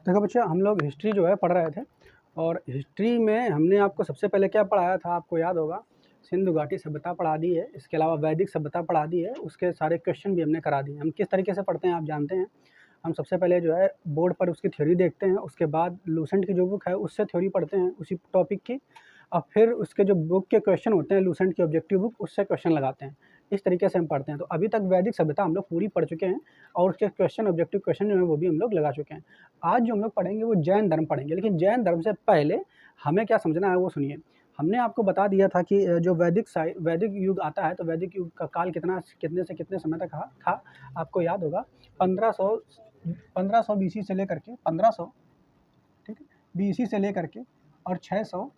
देखो बच्चा, हम लोग हिस्ट्री जो है पढ़ रहे थे और हिस्ट्री में हमने आपको सबसे पहले क्या पढ़ाया था, आपको याद होगा, सिंधु घाटी सभ्यता पढ़ा दी है। इसके अलावा वैदिक सभ्यता पढ़ा दी है। उसके सारे क्वेश्चन भी हमने करा दिए। हम किस तरीके से पढ़ते हैं आप जानते हैं। हम सबसे पहले जो है बोर्ड पर उसकी थ्योरी देखते हैं, उसके बाद लूसेंट की जो बुक है उससे थ्योरी पढ़ते हैं उसी टॉपिक की, और फिर उसके जो बुक के क्वेश्चन होते हैं लूसेंट की ऑब्जेक्टिव बुक, उससे क्वेश्चन लगाते हैं। इस तरीके से हम पढ़ते हैं। तो अभी तक वैदिक सभ्यता हम लोग पूरी पढ़ चुके हैं और उसके क्वेश्चन, ऑब्जेक्टिव क्वेश्चन जो है वो भी हम लोग लगा चुके हैं। आज जो हम लोग पढ़ेंगे वो जैन धर्म पढ़ेंगे, लेकिन जैन धर्म से पहले हमें क्या समझना है वो सुनिए। हमने आपको बता दिया था कि जो वैदिक युग आता है तो वैदिक युग का काल कितने से कितने समय तक था। आपको याद होगा 1500 बीसी से लेकर के 1500, ठीक है, बीसी से लेकर के और 600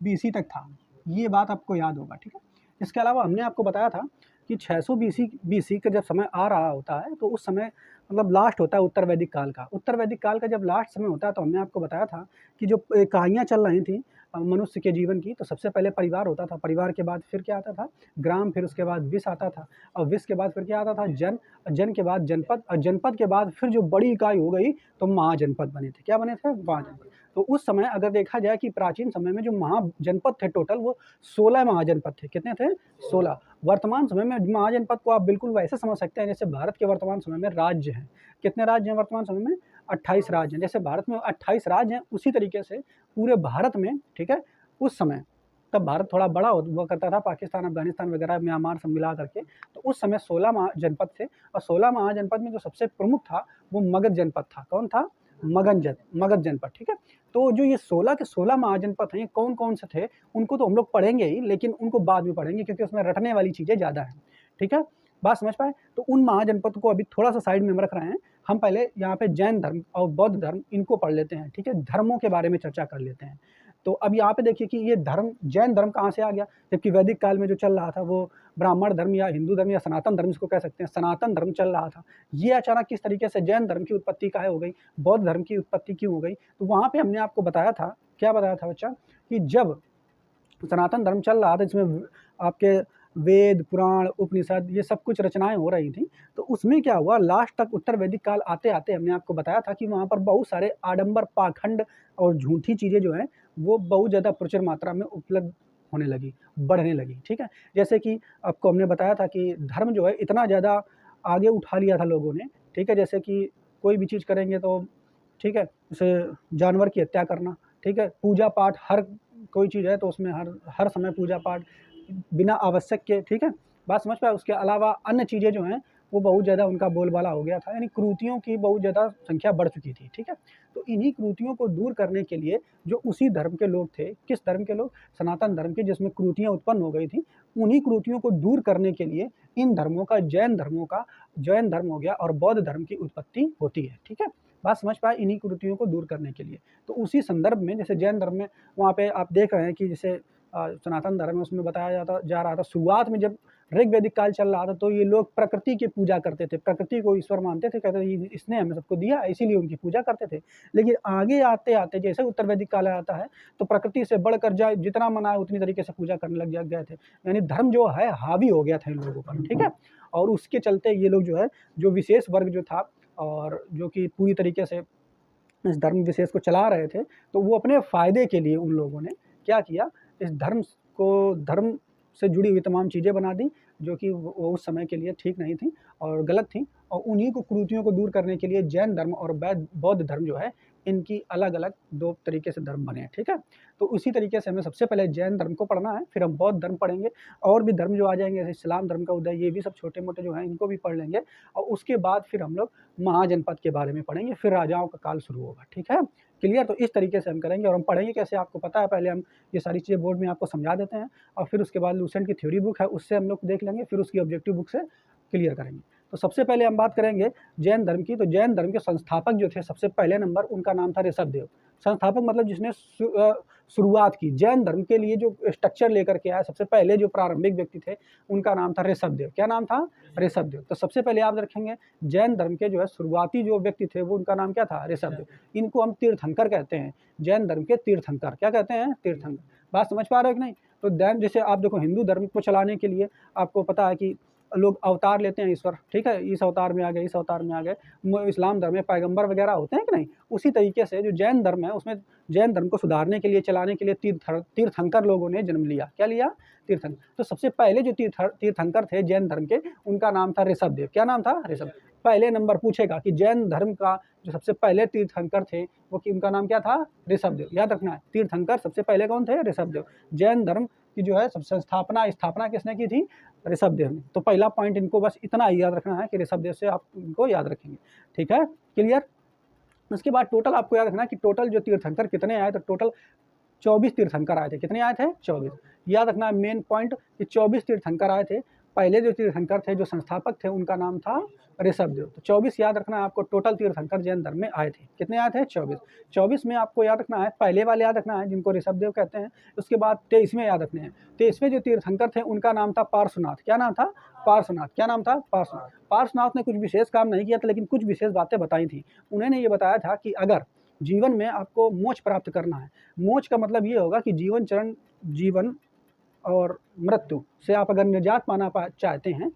बीसी तक था। ये बात आपको याद होगा, ठीक है। इसके अलावा हमने आपको बताया था कि 600 बीसी का जब समय आ रहा होता है तो उस समय मतलब लास्ट होता है उत्तर वैदिक काल का। उत्तर वैदिक काल का जब लास्ट समय होता है तो हमने आपको बताया था कि जो कहानियाँ चल रही थी मनुष्य के जीवन की, तो सबसे पहले परिवार होता था, परिवार के बाद फिर क्या आता था, ग्राम, फिर उसके बाद विष आता था, और विष के बाद फिर क्या आता था, जन, जन के बाद जनपद, और जनपद के बाद फिर जो बड़ी इकाई हो गई तो महाजनपद बने थे। क्या बने थे? महाजनपद। तो उस समय अगर देखा जाए कि प्राचीन समय में जो महाजनपद थे टोटल वो 16 महाजनपद थे। कितने थे? 16। वर्तमान समय में महाजनपद को आप बिल्कुल वैसे समझ सकते हैं जैसे भारत के वर्तमान समय में राज्य हैं। कितने राज्य हैं वर्तमान समय में? 28 राज्य हैं। जैसे भारत में 28 राज्य हैं उसी तरीके से पूरे भारत में, ठीक है, उस समय, तब भारत थोड़ा बड़ा हुआ करता था, पाकिस्तान, अफगानिस्तान वगैरह, म्यांमार सब मिला करके, तो उस समय 16 महाजनपद थे। और 16 महाजनपद में जो सबसे प्रमुख था वो मगध जनपद था। कौन था? मगध जनपद, ठीक है। तो जो ये 16 के 16 महाजनपद हैं, ये कौन कौन से थे उनको तो हम लोग पढ़ेंगे ही, लेकिन उनको बाद में पढ़ेंगे क्योंकि उसमें रटने वाली चीज़ें ज़्यादा हैं, ठीक है। बात समझ पाए? तो उन महाजनपद को अभी थोड़ा सा साइड में हम रख रहे हैं। हम पहले यहाँ पे जैन धर्म और बौद्ध धर्म इनको पढ़ लेते हैं, ठीक है। धर्मों के बारे में चर्चा कर लेते हैं। तो अब यहाँ पे देखिए कि ये धर्म, जैन धर्म कहाँ से आ गया, जबकि वैदिक काल में जो चल रहा था वो ब्राह्मण धर्म या हिंदू धर्म या सनातन धर्म इसको कह सकते हैं, सनातन धर्म चल रहा था। ये अचानक किस तरीके से जैन धर्म की उत्पत्ति काहे हो गई, बौद्ध धर्म की उत्पत्ति क्यों हो गई? तो वहाँ पे हमने आपको बताया था, क्या बताया था बच्चा, कि जब सनातन धर्म चल रहा था इसमें आपके वेद, पुराण, उपनिषद ये सब कुछ रचनाएं हो रही थी, तो उसमें क्या हुआ, लास्ट तक उत्तर वैदिक काल आते आते हमने आपको बताया था कि वहाँ पर बहुत सारे आडंबर, पाखंड और झूठी चीज़ें जो हैं वो बहुत ज़्यादा प्रचुर मात्रा में उपलब्ध होने लगी, बढ़ने लगी, ठीक है। जैसे कि आपको हमने बताया था कि धर्म जो है इतना ज़्यादा आगे उठा लिया था लोगों ने, ठीक है। जैसे कि कोई भी चीज़ करेंगे तो, ठीक है, जैसे जानवर की हत्या करना, ठीक है, पूजा पाठ, हर कोई चीज़ है तो उसमें हर हर समय पूजा पाठ बिना आवश्यक के, ठीक है। बात समझ पाए? उसके अलावा अन्य चीज़ें जो हैं वो बहुत ज़्यादा उनका बोलबाला हो गया था, यानी क्रूतियों की बहुत ज़्यादा संख्या बढ़ चुकी थी, ठीक है। तो इन्हीं क्रूतियों को दूर करने के लिए जो उसी धर्म के लोग थे, किस धर्म के लोग? सनातन धर्म के, जिसमें क्रूतियाँ उत्पन्न हो गई थी, उन्हीं क्रूतियों को दूर करने के लिए इन धर्मों का, जैन धर्म हो गया और बौद्ध धर्म की उत्पत्ति होती है, ठीक है। बात समझ पाए? इन्हीं कुरीतियों को दूर करने के लिए। तो उसी संदर्भ में जैसे जैन धर्म में वहाँ पे आप देख रहे हैं कि जैसे सनातन धर्म में उसमें बताया जा रहा था, शुरुआत में जब ऋग वैदिक काल चल रहा था तो ये लोग प्रकृति की पूजा करते थे, प्रकृति को ईश्वर मानते थे, कहते थे इसने हमें सबको दिया इसीलिए उनकी पूजा करते थे। लेकिन आगे आते आते जैसे उत्तर वैदिक काल आता है तो प्रकृति से बढ़कर जाए, जितना मनाए उतनी तरीके से पूजा करने लग गए थे, यानी धर्म जो है हावी हो गया था इन लोगों पर, ठीक है। और उसके चलते ये लोग जो है, जो विशेष वर्ग जो था और जो कि पूरी तरीके से इस धर्म विशेष को चला रहे थे, तो वो अपने फ़ायदे के लिए उन लोगों ने क्या किया, इस धर्म से जुड़ी हुई तमाम चीज़ें बना दी जो कि वो उस समय के लिए ठीक नहीं थी और गलत थी। और उन्हीं को कुरीतियों को दूर करने के लिए जैन धर्म और बौद्ध धर्म जो है, इनकी अलग-अलग 2 तरीके से धर्म बने हैं, ठीक है। तो उसी तरीके से हमें सबसे पहले जैन धर्म को पढ़ना है, फिर हम बौद्ध धर्म पढ़ेंगे, और भी धर्म जो आ जाएंगे जैसे इस्लाम धर्म का उदय, ये भी सब छोटे-मोटे जो हैं इनको भी पढ़ लेंगे। और उसके बाद फिर हम लोग महाजनपद के बारे में पढ़ेंगे, फिर राजाओं का काल शुरू होगा, ठीक है। क्लियर? तो इस तरीके से हम करेंगे। और हम पढ़ेंगे कैसे आपको पता है, पहले हम ये सारी चीज़ें बोर्ड में आपको समझा देते हैं और फिर उसके बाद लूसेंट की थ्योरी बुक है उससे हम लोग देख लेंगे, फिर उसकी ऑब्जेक्टिव बुक से क्लियर करेंगे। तो सबसे पहले हम बात करेंगे जैन धर्म की। तो जैन धर्म के संस्थापक जो थे, सबसे पहले नंबर उनका नाम था ऋषभदेव। संस्थापक मतलब जिसने शुरुआत की जैन धर्म के लिए, जो स्ट्रक्चर लेकर के आया, सबसे पहले जो प्रारंभिक व्यक्ति थे उनका नाम था ऋषभदेव। क्या नाम था? ऋषभदेव। तो सबसे पहले याद रखेंगे जैन धर्म के जो है शुरुआती जो व्यक्ति थे वो उनका नाम क्या था? ऋषभदेव। इनको हम तीर्थंकर कहते हैं, जैन धर्म के तीर्थंकर। क्या कहते हैं? तीर्थंकर। बात समझ पा रहे हो कि नहीं? तो जैसे आप देखो, हिंदू धर्म को चलाने के लिए आपको पता है कि लोग अवतार लेते हैं ईश्वर, ठीक है, इस अवतार में आ गए, इस अवतार में आ गए। इस्लाम धर्म में पैगंबर वगैरह होते हैं कि नहीं, उसी तरीके से जो जैन धर्म है उसमें जैन धर्म को सुधारने के लिए, चलाने के लिए तीर्थंकर लोगों ने जन्म लिया। क्या लिया? तीर्थंकर। तो सबसे पहले जो तीर्थंकर थे जैन धर्म के, उनका नाम था ऋषभदेव। क्या नाम था? ऋषभ। पहले नंबर पूछेगा कि जैन धर्म का जो सबसे पहले तीर्थंकर थे वो कि उनका नाम क्या था? ऋषभदेव। याद रखना है, तीर्थंकर सबसे पहले कौन थे? ऋषभदेव। जैन धर्म की जो है सबसे स्थापना किसने की थी? ऋषभदेव ने। तो पहला पॉइंट इनको बस इतना याद रखना है कि ऋषभदेव से आप इनको याद रखेंगे, ठीक है, क्लियर। उसके बाद टोटल आपको याद रखना कि टोटल जो तीर्थंकर कितने आए, तो टोटल 24 तीर्थंकर आए थे। कितने आए थे? 24। याद रखना मेन पॉइंट कि 24 तीर्थंकर आए थे। पहले जो तीर्थंकर थे, जो संस्थापक थे, उनका नाम था ऋषभदेव। तो 24 याद रखना है आपको, टोटल तीर्थंकर जैन धर्म में आए थे। कितने आए थे? 24। 24 में आपको याद रखना है, पहले वाले याद रखना है जिनको ऋषभदेव कहते हैं। उसके बाद 23वें याद रखने हैं। 23वें जो तीर्थंकर थे उनका नाम था पार्श्वनाथ। क्या नाम था? पार्श्वनाथ। क्या नाम था? पार्श्वनाथ। पार्श्वनाथ ने कुछ विशेष काम नहीं किया था, लेकिन कुछ विशेष बातें बताई थी। उन्होंने ये बताया था कि अगर जीवन में आपको मोक्ष प्राप्त करना है, मोक्ष का मतलब ये होगा कि जीवन और मृत्यु से आप अगर निजात पाना चाहते हैं,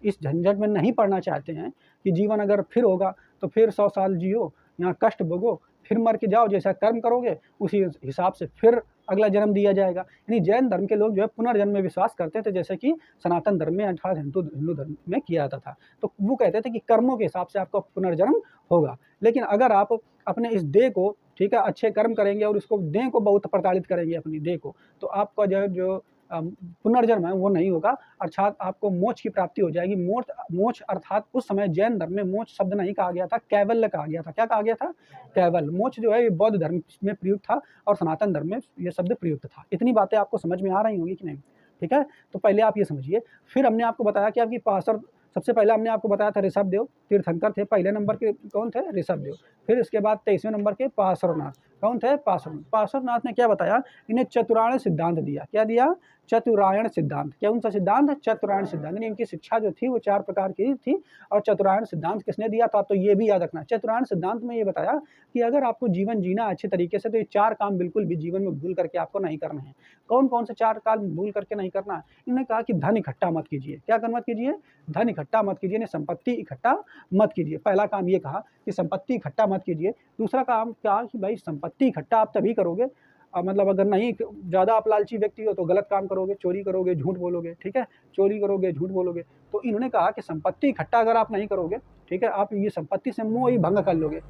इस झंझट में नहीं पड़ना चाहते हैं कि जीवन अगर फिर होगा तो फिर 100 साल जियो, यहाँ कष्ट भोगो, फिर मर के जाओ, जैसा कर्म करोगे उसी हिसाब से फिर अगला जन्म दिया जाएगा। यानी जैन धर्म के लोग जो है पुनर्जन्म में विश्वास करते थे, जैसे कि सनातन धर्म में अर्थात हिंदू धर्म में किया जाता था। तो वो कहते थे कि कर्मों के हिसाब से आपका पुनर्जन्म होगा। लेकिन अगर आप अपने इस देह को, ठीक है, अच्छे कर्म करेंगे और उसको देह को बहुत प्रताड़ित करेंगे अपनी देह को, तो आपका जो पुनर्जन्म है वो नहीं होगा, अर्थात आपको मोक्ष की प्राप्ति हो जाएगी। मोक्ष अर्थात उस समय जैन धर्म में मोक्ष शब्द नहीं कहा गया था, कैवल्य कहा गया था। क्या कहा गया था? कैवल्य। मोक्ष जो है ये बौद्ध धर्म में प्रयुक्त था और सनातन धर्म में ये शब्द प्रयुक्त था। इतनी बातें आपको समझ में आ रही होंगी कि नहीं, ठीक है। तो पहले आप ये समझिए। फिर हमने आपको बताया कि आपकी पार्षद, सबसे पहले हमने आपको बताया था ऋषभदेव तीर्थंकर थे। पहले नंबर के कौन थे? ऋषभदेव। फिर इसके बाद 23वें नंबर के पार्श्वनाथ। कौन थे? पार्श्वनाथ। पार्श्वनाथ ने क्या बताया? इन्हें चतुरायण सिद्धांत दिया। क्या दिया? चतुरायण सिद्धांत। क्या उनका सिद्धांत? चतुरायण सिद्धांत। यानी इनकी शिक्षा जो थी वो 4 प्रकार की थी। और चतुरायण सिद्धांत किसने दिया था? तो ये भी याद रखना। चतुरायण सिद्धांत में ये बताया कि अगर आपको जीवन जीना अच्छे तरीके से, तो ये 4 काम बिल्कुल भी जीवन में भूल करके आपको नहीं करना है। कौन कौन से 4 काम भूल करके नहीं करना है? इन्होंने कहा कि धन इकट्ठा मत कीजिए। क्या मत कीजिए? धन इकट्ठा मत कीजिए, संपत्ति इकट्ठा मत कीजिए। पहला काम ये कहा कि संपत्ति इकट्ठा मत कीजिए। दूसरा काम क्या कि भाई संपत्ति इकट्ठा आप तभी करोगे, मतलब अगर नहीं ज़्यादा आप लालची व्यक्ति हो तो गलत काम करोगे, चोरी करोगे, झूठ बोलोगे, ठीक है, चोरी करोगे, झूठ बोलोगे। तो इन्होंने कहा कि संपत्ति इकट्ठा अगर आप नहीं करोगे, ठीक है, आप ये संपत्ति से मोह ही भंग कर लोगे।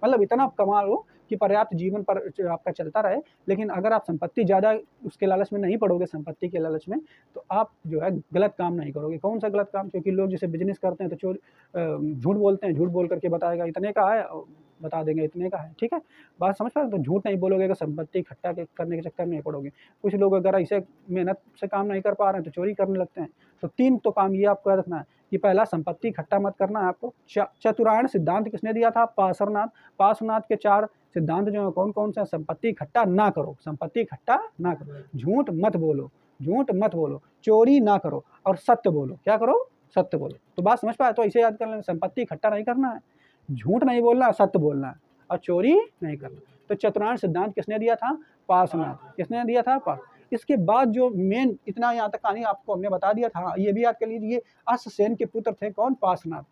मतलब इतना आप कमा लो कि पर्याप्त जीवन पर आपका चलता रहे, लेकिन अगर आप संपत्ति ज़्यादा उसके लालच में नहीं पड़ोगे, संपत्ति के लालच में, तो आप जो है गलत काम नहीं करोगे। कौन सा गलत काम? क्योंकि लोग जैसे बिजनेस करते हैं तो झूठ बोलते हैं, झूठ बोल करके बताएगा इतने का है, बता देंगे इतने का है, ठीक है, बात समझ पा रहे? तो झूठ नहीं बोलोगे कि संपत्ति इकट्ठा करने के चक्कर में नहीं पड़ोगे। कुछ लोग अगर ऐसे मेहनत से काम नहीं कर पा रहे हैं तो चोरी करने लगते हैं। तो 3 तो काम ये आपको याद रखना है कि पहला संपत्ति इकट्ठा मत करना है आपको। चतुरायण सिद्धांत किसने दिया था? पार्श्वनाथ। पार्श्वनाथ के 4 सिद्धांत जो है कौन कौन से? संपत्ति इकट्ठा ना करो, संपत्ति इकट्ठा ना करो, झूठ मत बोलो, झूठ मत बोलो, चोरी ना करो और सत्य बोलो। क्या करो? सत्य बोलो। तो बात समझ पाए? तो इसे याद कर लेना, संपत्ति इकट्ठा नहीं करना है, झूठ नहीं बोलना, सत्य बोलना है और चोरी नहीं करना। तो चतुरायण सिद्धांत किसने दिया था? पार्श्वनाथ। किसने दिया था? इसके बाद जो मेन इतना यहाँ तक कहानी आपको हमने बता दिया था, ये भी याद कर लीजिए। अश्वसेन के पुत्र थे कौन? पार्श्वनाथ।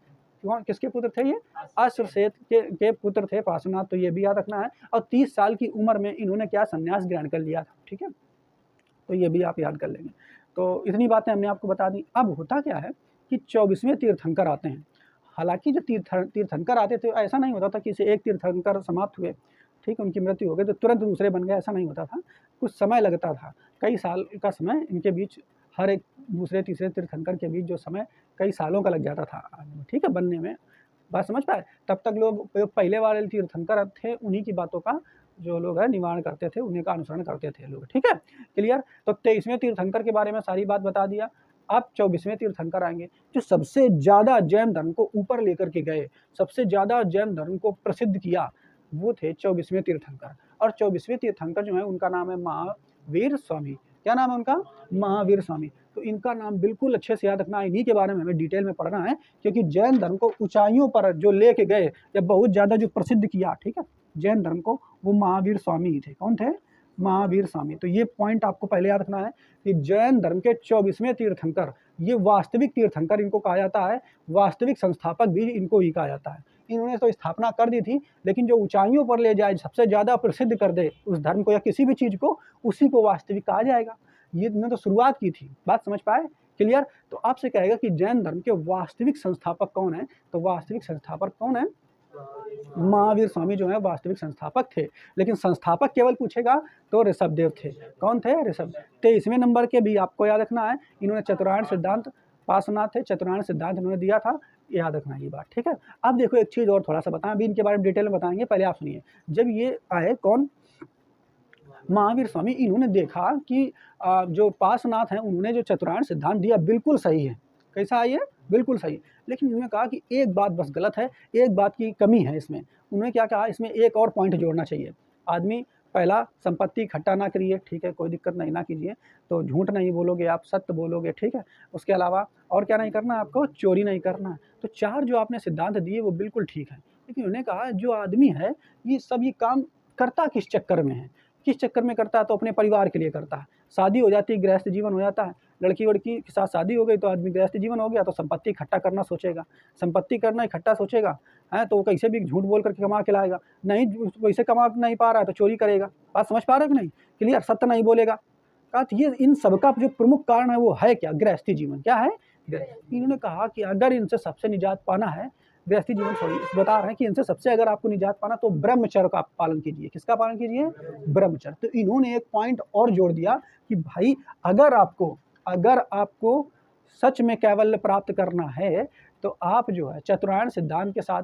कौन, किसके पुत्र थे ये? अश्वसेन के पुत्र थे पार्श्वनाथ। तो ये भी याद रखना है। और 30 साल की उम्र में इन्होंने क्या? संन्यास ग्रहण कर लिया था, ठीक है। तो ये भी आप याद कर लेंगे। तो इतनी बातें हमने आपको बता दी। अब होता क्या है कि 24वें तीर्थंकर आते हैं। हालांकि जब तीर्थंकर आते थे ऐसा नहीं होता था कि एक तीर्थंकर समाप्त हुए, ठीक है, उनकी मृत्यु हो गई तो तुरंत दूसरे बन गए, ऐसा नहीं होता था। कुछ समय लगता था, कई साल का समय इनके बीच, हर एक दूसरे तीसरे तीर्थंकर के बीच जो समय कई सालों का लग जाता था, ठीक है, बनने में। बात समझ पाए? तब तक लोग पहले वाले तीर्थंकर थे उन्हीं की बातों का जो लोग है निवारण करते थे, उन्हीं का अनुसरण करते थे लोग, ठीक है, क्लियर। तो 23वें तीर्थंकर के बारे में सारी बात बता दिया। अब 24वें तीर्थंकर आएंगे जो सबसे ज़्यादा जैन धर्म को ऊपर लेकर के गए, सबसे ज़्यादा जैन धर्म को प्रसिद्ध किया, वो थे 24वें तीर्थंकर। और 24वें तीर्थंकर जो है उनका नाम है महावीर स्वामी। क्या नाम है उनका? महावीर स्वामी। तो इनका नाम बिल्कुल अच्छे से याद रखना है, इन्हीं के बारे में हमें डिटेल में पढ़ना है, क्योंकि जैन धर्म को ऊंचाइयों पर जो लेके गए या बहुत ज़्यादा जो प्रसिद्ध किया, ठीक है, जैन धर्म को, वो महावीर स्वामी ही थे। कौन थे? महावीर स्वामी। तो ये पॉइंट आपको पहले याद रखना है कि जैन धर्म के 24वें तीर्थंकर, ये वास्तविक तीर्थंकर इनको कहा जाता है, वास्तविक संस्थापक भी इनको ही कहा जाता है। इन्होंने तो स्थापना कर दी थी, लेकिन जो ऊंचाइयों पर ले जाए, सबसे ज़्यादा प्रसिद्ध कर दे उस धर्म को या किसी भी चीज़ को, उसी को वास्तविक कहा जाएगा। ये इन्होंने तो शुरुआत की थी, बात समझ पाए? क्लियर? तो आपसे कहेगा कि जैन धर्म के वास्तविक संस्थापक कौन है, तो वास्तविक संस्थापक कौन है? महावीर स्वामी जो है वास्तविक संस्थापक थे। लेकिन संस्थापक केवल पूछेगा तो ऋषभदेव थे। कौन थे? ऋषभ। 23वें नंबर के भी आपको याद रखना है, इन्होंने चतुरायण सिद्धांत, पार्श्वनाथ थे, चतुरायण सिद्धांत इन्होंने दिया था, याद रखना ये बात, ठीक है। अब देखो एक चीज़ और थोड़ा सा बताएं, अभी इनके बारे में डिटेल में बताएंगे, पहले आप सुनिए। जब ये आए कौन? महावीर स्वामी, इन्होंने देखा कि जो पार्श्वनाथ हैं उन्होंने जो चतुरायण सिद्धांत दिया बिल्कुल सही है। कैसा है ये? बिल्कुल सही। लेकिन उन्होंने कहा कि एक बात बस गलत है, एक बात की कमी है इसमें। उन्होंने क्या कहा, इसमें एक और पॉइंट जोड़ना चाहिए। आदमी पहला संपत्ति इकट्ठा ना करिए, ठीक है, कोई दिक्कत नहीं, ना कीजिए, तो झूठ नहीं बोलोगे आप, सत्य बोलोगे, ठीक है। उसके अलावा और क्या नहीं करना, आपको चोरी नहीं करना है। तो 4 जो आपने सिद्धांत दिए वो बिल्कुल ठीक है। लेकिन उन्होंने कहा जो आदमी है ये सब ये काम करता किस चक्कर में है, किस चक्कर में करता है, तो अपने परिवार के लिए करता है। शादी हो जाती है, गृहस्थ जीवन हो जाता है, लड़की वड़की के साथ शादी हो गई तो आदमी गृहस्थ जीवन हो गया, तो संपत्ति इकट्ठा करना सोचेगा, संपत्ति करना इकट्ठा सोचेगा, है तो वो कैसे भी झूठ बोल करके कमा के लाएगा, नहीं वैसे कमा नहीं पा रहा है तो चोरी करेगा। बात समझ पा रहे हो कि नहीं? क्लियर? सत्य नहीं बोलेगा। कहा तो ये इन सबका जो प्रमुख कारण है वो है क्या? गृहस्थी जीवन। क्या है? इन्होंने कहा कि अगर इनसे सबसे निजात पाना है, गृहस्थी जीवन बता रहे हैं कि इनसे सबसे अगर आपको निजात पाना तो ब्रह्मचर्य का पालन कीजिए। किसका पालन कीजिए? ब्रह्मचर्य। तो इन्होंने एक पॉइंट और जोड़ दिया कि भाई अगर आपको सच में कैवल्य प्राप्त करना है तो आप जो है चतुरायण सिद्धांत के साथ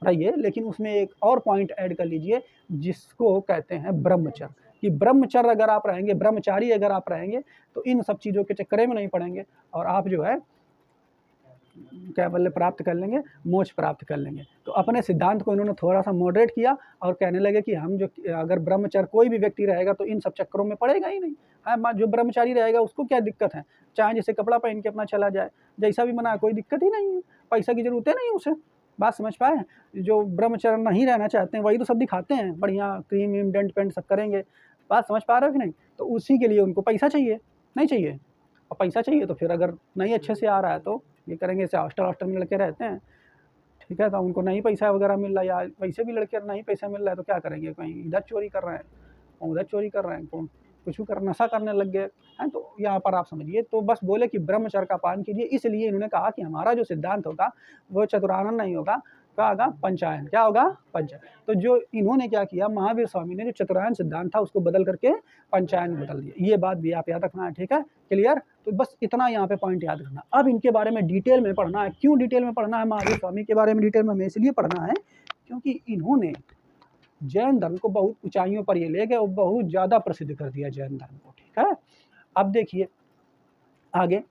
रहिए, लेकिन उसमें एक और पॉइंट ऐड कर लीजिए जिसको कहते हैं ब्रह्मचर्य। कि ब्रह्मचर्य अगर आप रहेंगे, ब्रह्मचारी अगर आप रहेंगे तो इन सब चीज़ों के चक्कर में नहीं पड़ेंगे और आप जो है कैवल्य प्राप्त कर लेंगे, मोक्ष प्राप्त कर लेंगे। तो अपने सिद्धांत को इन्होंने थोड़ा सा मॉडरेट किया और कहने लगे कि हम जो अगर ब्रह्मचर्य कोई भी व्यक्ति रहेगा तो इन सब चक्करों में पड़ेगा ही नहीं। हाँ, जो ब्रह्मचारी रहेगा उसको क्या दिक्कत है, चाहे जैसे कपड़ा पहन के अपना चला जाए, जैसा भी मना, कोई दिक्कत ही नहीं है, पैसा की जरूरत है नहीं उसे। बात समझ पाए? जो ब्रह्मचर्य नहीं रहना चाहते हैं वही तो सब दिखाते हैं, बढ़िया क्रीम वीम डेंट पेंट सब करेंगे। बात समझ पा रहे हो कि नहीं? तो उसी के लिए उनको पैसा चाहिए, नहीं चाहिए, और पैसा चाहिए तो फिर अगर नहीं अच्छे से आ रहा है तो ये करेंगे। जैसे हॉस्टल में लड़के रहते हैं, ठीक है, तो उनको नहीं पैसा वगैरह मिल रहा है या वैसे भी लड़के नहीं पैसा मिल रहा है तो क्या करेंगे, कहीं इधर चोरी कर रहे हैं, उधर चोरी कर रहे हैं, कुछ भी कर नशा करने लग गए हैं। तो यहाँ पर आप समझिए, तो बस बोले कि ब्रह्मचर्य का पालन कीजिए। इसलिए इन्होंने कहा कि हमारा जो सिद्धांत होगा वो चतुरानन नहीं होगा, क्या होगा? पंचायन। क्या होगा? पंचायन। तो जो इन्होंने क्या किया, महावीर स्वामी ने जो चतुरायन सिद्धांत था उसको बदल करके पंचायन बदल दिया। ये बात भी आप याद रखना है, ठीक है? क्लियर? तो बस इतना यहाँ पे पॉइंट याद रखना। अब इनके बारे में डिटेल में पढ़ना है। क्यों डिटेल में पढ़ना है महावीर स्वामी के बारे में? डिटेल में हमें इसलिए पढ़ना है क्योंकि इन्होंने जैन धर्म को बहुत ऊंचाइयों पर ये ले गए और बहुत ज़्यादा प्रसिद्ध कर दिया जैन धर्म को, ठीक है? अब देखिए आगे,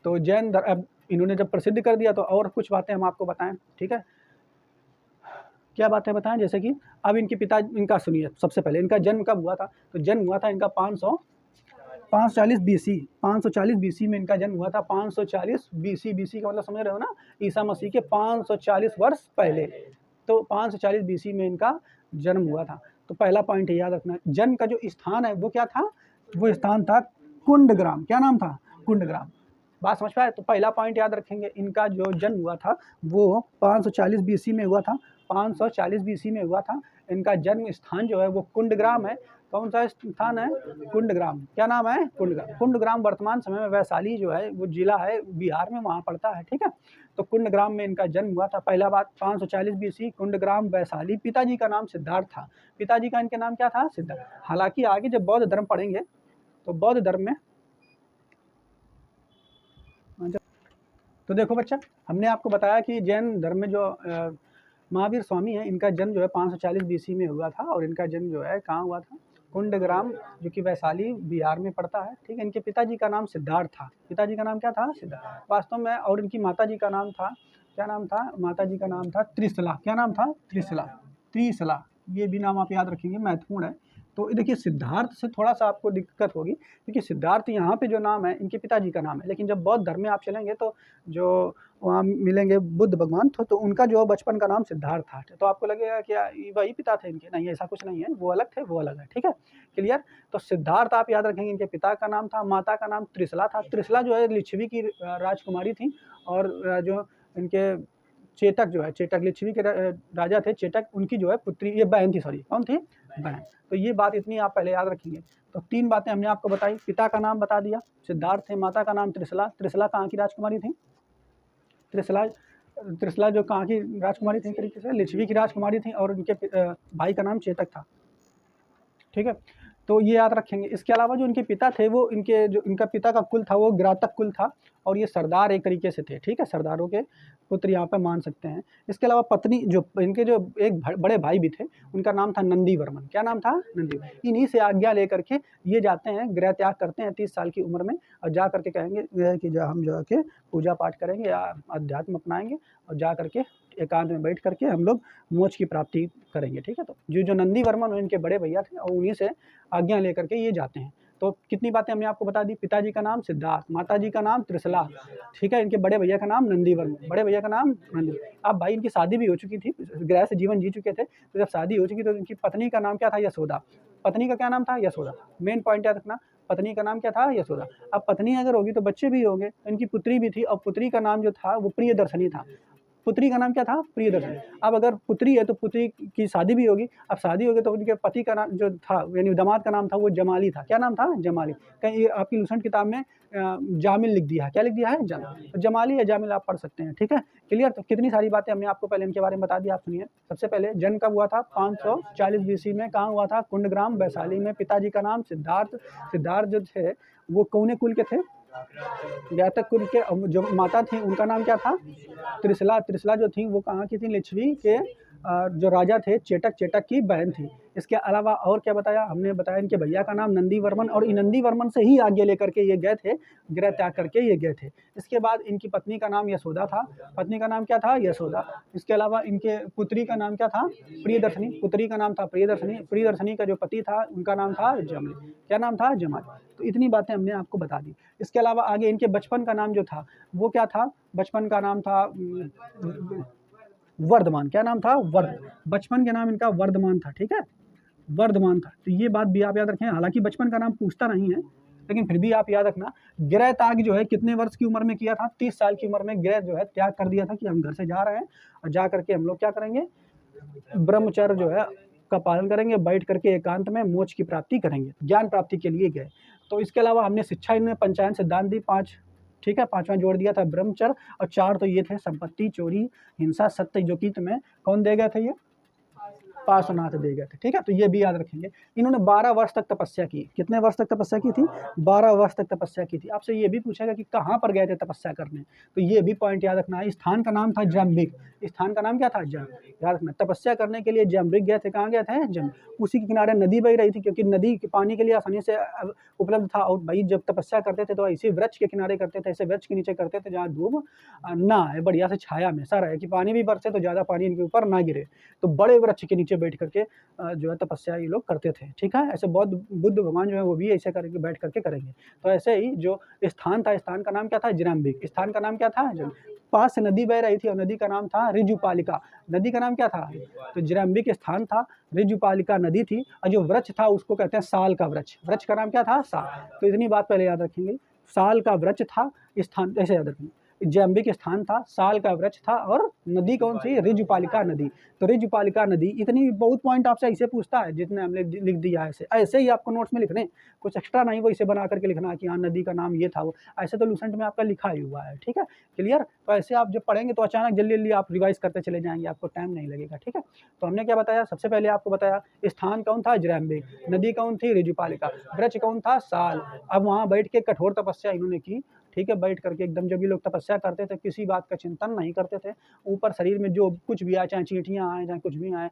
तो जैन धर्म अब इन्होंने जब प्रसिद्ध कर दिया तो और कुछ बातें हम आपको बताएं, ठीक है? क्या बातें बताएं? जैसे कि अब इनके पिता, इनका सुनिए, सबसे पहले इनका जन्म कब हुआ था? तो जन्म हुआ था इनका 540 BC, 540 BC में इनका जन्म हुआ था। 540 BC का मतलब समझ रहे हो ना, ईसा मसीह के 540 वर्ष पहले। तो 540 BC में इनका जन्म हुआ था। तो पहला पॉइंट याद रखना, जन्म का जो स्थान है वो क्या था? वो स्थान था कुंडग्राम। क्या नाम था? कुंडग्राम। बात समझ पाए? तो पहला पॉइंट याद रखेंगे, इनका जो जन्म हुआ था वो 540 BC में हुआ था। 540 BC में हुआ था। इनका जन्म स्थान जो है वो कुंडग्राम है। कौन सा स्थान है? कुंडग्राम। क्या नाम है? कुंडग्राम। कुंडग्राम वर्तमान समय में वैशाली जो है वो जिला है, बिहार में, वहाँ पड़ता है, ठीक है? तो कुंडग्राम में इनका जन्म हुआ था। पहला बात, 540 BC, कुंडग्राम, वैशाली। पिताजी का नाम सिद्धार्थ था। पिताजी का इनके नाम क्या था? सिद्धार्थ। हालांकि आगे जब बौद्ध धर्म पढ़ेंगे तो बौद्ध धर्म में, तो देखो बच्चा, हमने आपको बताया कि जैन धर्म में जो महावीर स्वामी है, इनका जन्म जो है 540 BC में हुआ था और इनका जन्म जो है कहाँ हुआ था? कुंडग्राम, जो कि वैशाली बिहार में पड़ता है, ठीक है? इनके पिताजी का नाम सिद्धार्थ था। पिताजी का नाम क्या था? सिद्धार्थ वास्तव में। और इनकी माताजी का नाम था, क्या नाम था? माताजी का नाम था त्रिशला। क्या नाम था? त्रिशला। त्रिशला, ये भी नाम आप याद रखेंगे, महत्वपूर्ण है। तो देखिए सिद्धार्थ से थोड़ा सा आपको दिक्कत होगी, क्योंकि सिद्धार्थ यहाँ पे जो नाम है इनके पिताजी का नाम है, लेकिन जब बौद्ध धर्म में आप चलेंगे तो जो वहाँ मिलेंगे बुद्ध भगवान तो उनका जो बचपन का नाम सिद्धार्थ था। तो आपको लगेगा कि वही पिता थे इनके, नहीं ऐसा कुछ नहीं है, वो अलग थे, वो अलग है। ठीक है, क्लियर। तो सिद्धार्थ आप याद रखेंगे, इनके पिता का नाम था, माता का नाम त्रिशला था। त्रिशला जो है लिच्छवी की राजकुमारी थी, और जो इनके चेटक जो है, चेटक लिच्छवी के राजा थे चेटक, उनकी जो है पुत्री, ये बहन थी, सॉरी कौन थी, बहन। तो ये बात इतनी आप पहले याद रखेंगे। तो 3 बातें हमने आपको बताई, पिता का नाम बता दिया सिद्धार्थ थे, माता का नाम त्रिशला, त्रिशला कहाँ की राजकुमारी थी, त्रिशला जो कहाँ की राजकुमारी थी, तरीके से लिच्छवी की राजकुमारी थी, और उनके भाई का नाम चेतक था। ठीक है, तो ये याद रखेंगे। इसके अलावा जो इनके पिता थे वो इनका पिता का कुल था वो गिरातक कुल था, और ये सरदार एक तरीके से थे। ठीक है, सरदारों के पुत्र यहाँ पर मान सकते हैं। इसके अलावा पत्नी जो इनके जो एक बड़े भाई भी थे, उनका नाम था नंदी वर्मन। क्या नाम था, नंदी। इन्हीं से आज्ञा लेकर के ये जाते हैं, गृह त्याग करते हैं 30 साल की उम्र में, और जा करके कहेंगे कि हम जो है पूजा पाठ करेंगे या अध्यात्म अपनाएंगे, और जा करके एकांत में बैठ करके हम लोग मोक्ष की प्राप्ति करेंगे। ठीक है, तो जो नंदी वर्मन इनके बड़े भैया थे, और उन्हीं से आज्ञा लेकर के ये जाते हैं। तो कितनी बातें हमने आपको बता दी, पिताजी का नाम सिद्धार्थ, माताजी का नाम त्रिशला, ठीक है, इनके बड़े भैया का नाम नंदी वर्मन, बड़े भैया का नाम नंदी। अब भाई इनकी शादी भी हो चुकी थी, गृह से जीवन जी चुके थे, तो जब शादी हो चुकी तो इनकी पत्नी का नाम क्या था, यशोदा। पत्नी का क्या नाम था, यशोदा। मेन पॉइंट याद रखना, पत्नी का नाम क्या था, यशोदा। अब पत्नी अगर होगी तो बच्चे भी होंगे, इनकी पुत्री भी थी, और पुत्री का नाम जो था वो प्रियदर्शनी था। पुत्री का नाम क्या था, प्रियदर्शनी। अब अगर पुत्री है तो पुत्री की शादी भी होगी, अब शादी होगी तो उनके पति का नाम जो था, यानी दामाद का नाम था वो जमाली था। क्या नाम था, जमाली। कहीं आपकी लुसेंट किताब में जामिल लिख दिया है, क्या लिख दिया है, जमाली। तो जमाली या जामिल आप पढ़ सकते हैं। ठीक है, क्लियर। तो कितनी सारी बातें हमने आपको पहले इनके बारे में बता दी, आप सुनिए। सबसे पहले जन्म कब हुआ था, 540 BC में। कहाँ हुआ था, कुंडग्राम वैशाली में। पिताजी का नाम सिद्धार्थ। सिद्धार्थ जो थे वो कौने कुल के थे, व्यातक कुल के। जो माता थी उनका नाम क्या था, त्रिशला। त्रिशला जो थी वो कहाँ की थी, लिच्छवी के जो राजा थे चेटक, चेटक की बहन थी। इसके अलावा और क्या बताया हमने, बताया इनके भैया का नाम नंदी वर्मन, और नंदी वर्मन से ही आगे लेकर के ये गए थे, गृह त्याग करके ये गए थे। इसके बाद इनकी पत्नी का नाम यशोदा था। पत्नी का नाम क्या था, यशोदा। इसके अलावा इनके पुत्री का नाम क्या था, प्रियदर्शनी। पुत्री का नाम था प्रियदर्शनी। प्रियदर्शनी का जो पति था उनका नाम था जमली। क्या नाम था, जमाली। तो इतनी बातें हमने आपको बता दी। इसके अलावा आगे इनके बचपन का नाम जो था वो क्या था, बचपन का नाम था वर्धमान। क्या नाम था, बचपन के नाम इनका वर्धमान था। ठीक है, वर्धमान था। तो ये बात भी आप याद रखें, हालांकि बचपन का नाम पूछता नहीं है, लेकिन फिर भी आप याद रखना। गृह त्याग जो है कितने वर्ष की उम्र में किया था, 30 साल की उम्र में गृह जो है त्याग कर दिया था, कि हम घर से जा रहे हैं और जा करके हम लोग क्या करेंगे, ब्रह्मचर्य जो है का पालन करेंगे, बैठ करके एकांत में मोक्ष की प्राप्ति करेंगे, ज्ञान प्राप्ति के लिए गए। तो इसके अलावा हमने शिक्षा इनमें पंचायन सिद्धांत दी 5। ठीक है, 5वां जोड़ दिया था ब्रह्मचर्य, और 4 तो ये थे संपत्ति, चोरी, हिंसा, सत्य, जो कि तुम्हें कौन दे गए थे, ये पार्श्वनाथ दे गए थे। ठीक है, तो ये भी याद रखेंगे। इन्होंने 12 वर्ष तक तपस्या की। कितने वर्ष तक तपस्या की थी, 12 वर्ष तक तपस्या की थी। आपसे ये भी पूछेगा कि कहाँ पर गए थे तपस्या करने, तो ये भी पॉइंट याद रखना है। स्थान का नाम था जम्बिक। स्थान का नाम क्या था, जम। याद रखना, तपस्या करने के लिए जम्बिक गए थे। कहाँ गए थे, जम। उसी के किनारे नदी बह रही थी, क्योंकि नदी के पानी के लिए आसानी से उपलब्ध था। और भाई जब तपस्या करते थे तो ऐसे वृक्ष के किनारे करते थे, ऐसे वृक्ष के नीचे करते थे जहाँ धूप ना है, बढ़िया से छाया हमेशा रहे, कि पानी भी बरसे तो ज़्यादा पानी इनके ऊपर ना गिरे। तो बड़े वृक्ष के नीचे बैठ करके जो है तपस्या ये लोग करते थे। ठीक है, ऐसे बुद्ध भगवान जो है वो भी ऐसे करके बैठ करके करेंगे। तो ऐसे ही जो स्थान था, स्थान का नाम क्या था, जराम्बिक। स्थान का नाम क्या था, पास से नदी बह रही थी, और नदी का नाम था ऋजुपालिका। नदी का नाम क्या था, तो जराम्बिक स्थान था, ऋजुपालिका नदी थी, और जो वृक्ष था उसको कहते हैं साल का वृक्ष। वृक्ष का नाम क्या था, साल। तो इतनी बात पहले याद रखेंगे, साल का वृक्ष था स्थान, ऐसे याद रखेंगे। जैम्बिक स्थान था, साल का वृक्ष था, और नदी कौन सी, ऋजुपालिका नदी। तो ऋजुपालिका नदी, इतनी बहुत पॉइंट आपसे ऐसे पूछता है जितने हमने लिख दिया है। ऐसे ही आपको नोट्स में लिखने, कुछ एक्स्ट्रा नहीं, वो इसे बना करके लिखना कि हाँ नदी का नाम ये था वो, ऐसे तो लुसेंट में आपका लिखा ही हुआ है। ठीक है, क्लियर। तो ऐसे आप जब पढ़ेंगे तो अचानक जल्दी जल्दी आप रिवाइज करते चले जाएंगे, आपको टाइम नहीं लगेगा। ठीक है, तो हमने क्या बताया, सबसे पहले आपको बताया स्थान कौन था, जैम्बिक। नदी कौन थी, ऋजुपालिका। वृक्ष कौन था, साल। अब वहाँ बैठ के कठोर तपस्या इन्होंने की। ठीक है, बैठ करके एकदम, जब ये लोग तपस्या करते थे किसी बात का चिंतन नहीं करते थे। ऊपर शरीर में जो कुछ भी आए, चाहे चींटियाँ आए, चाहे कुछ भी आए,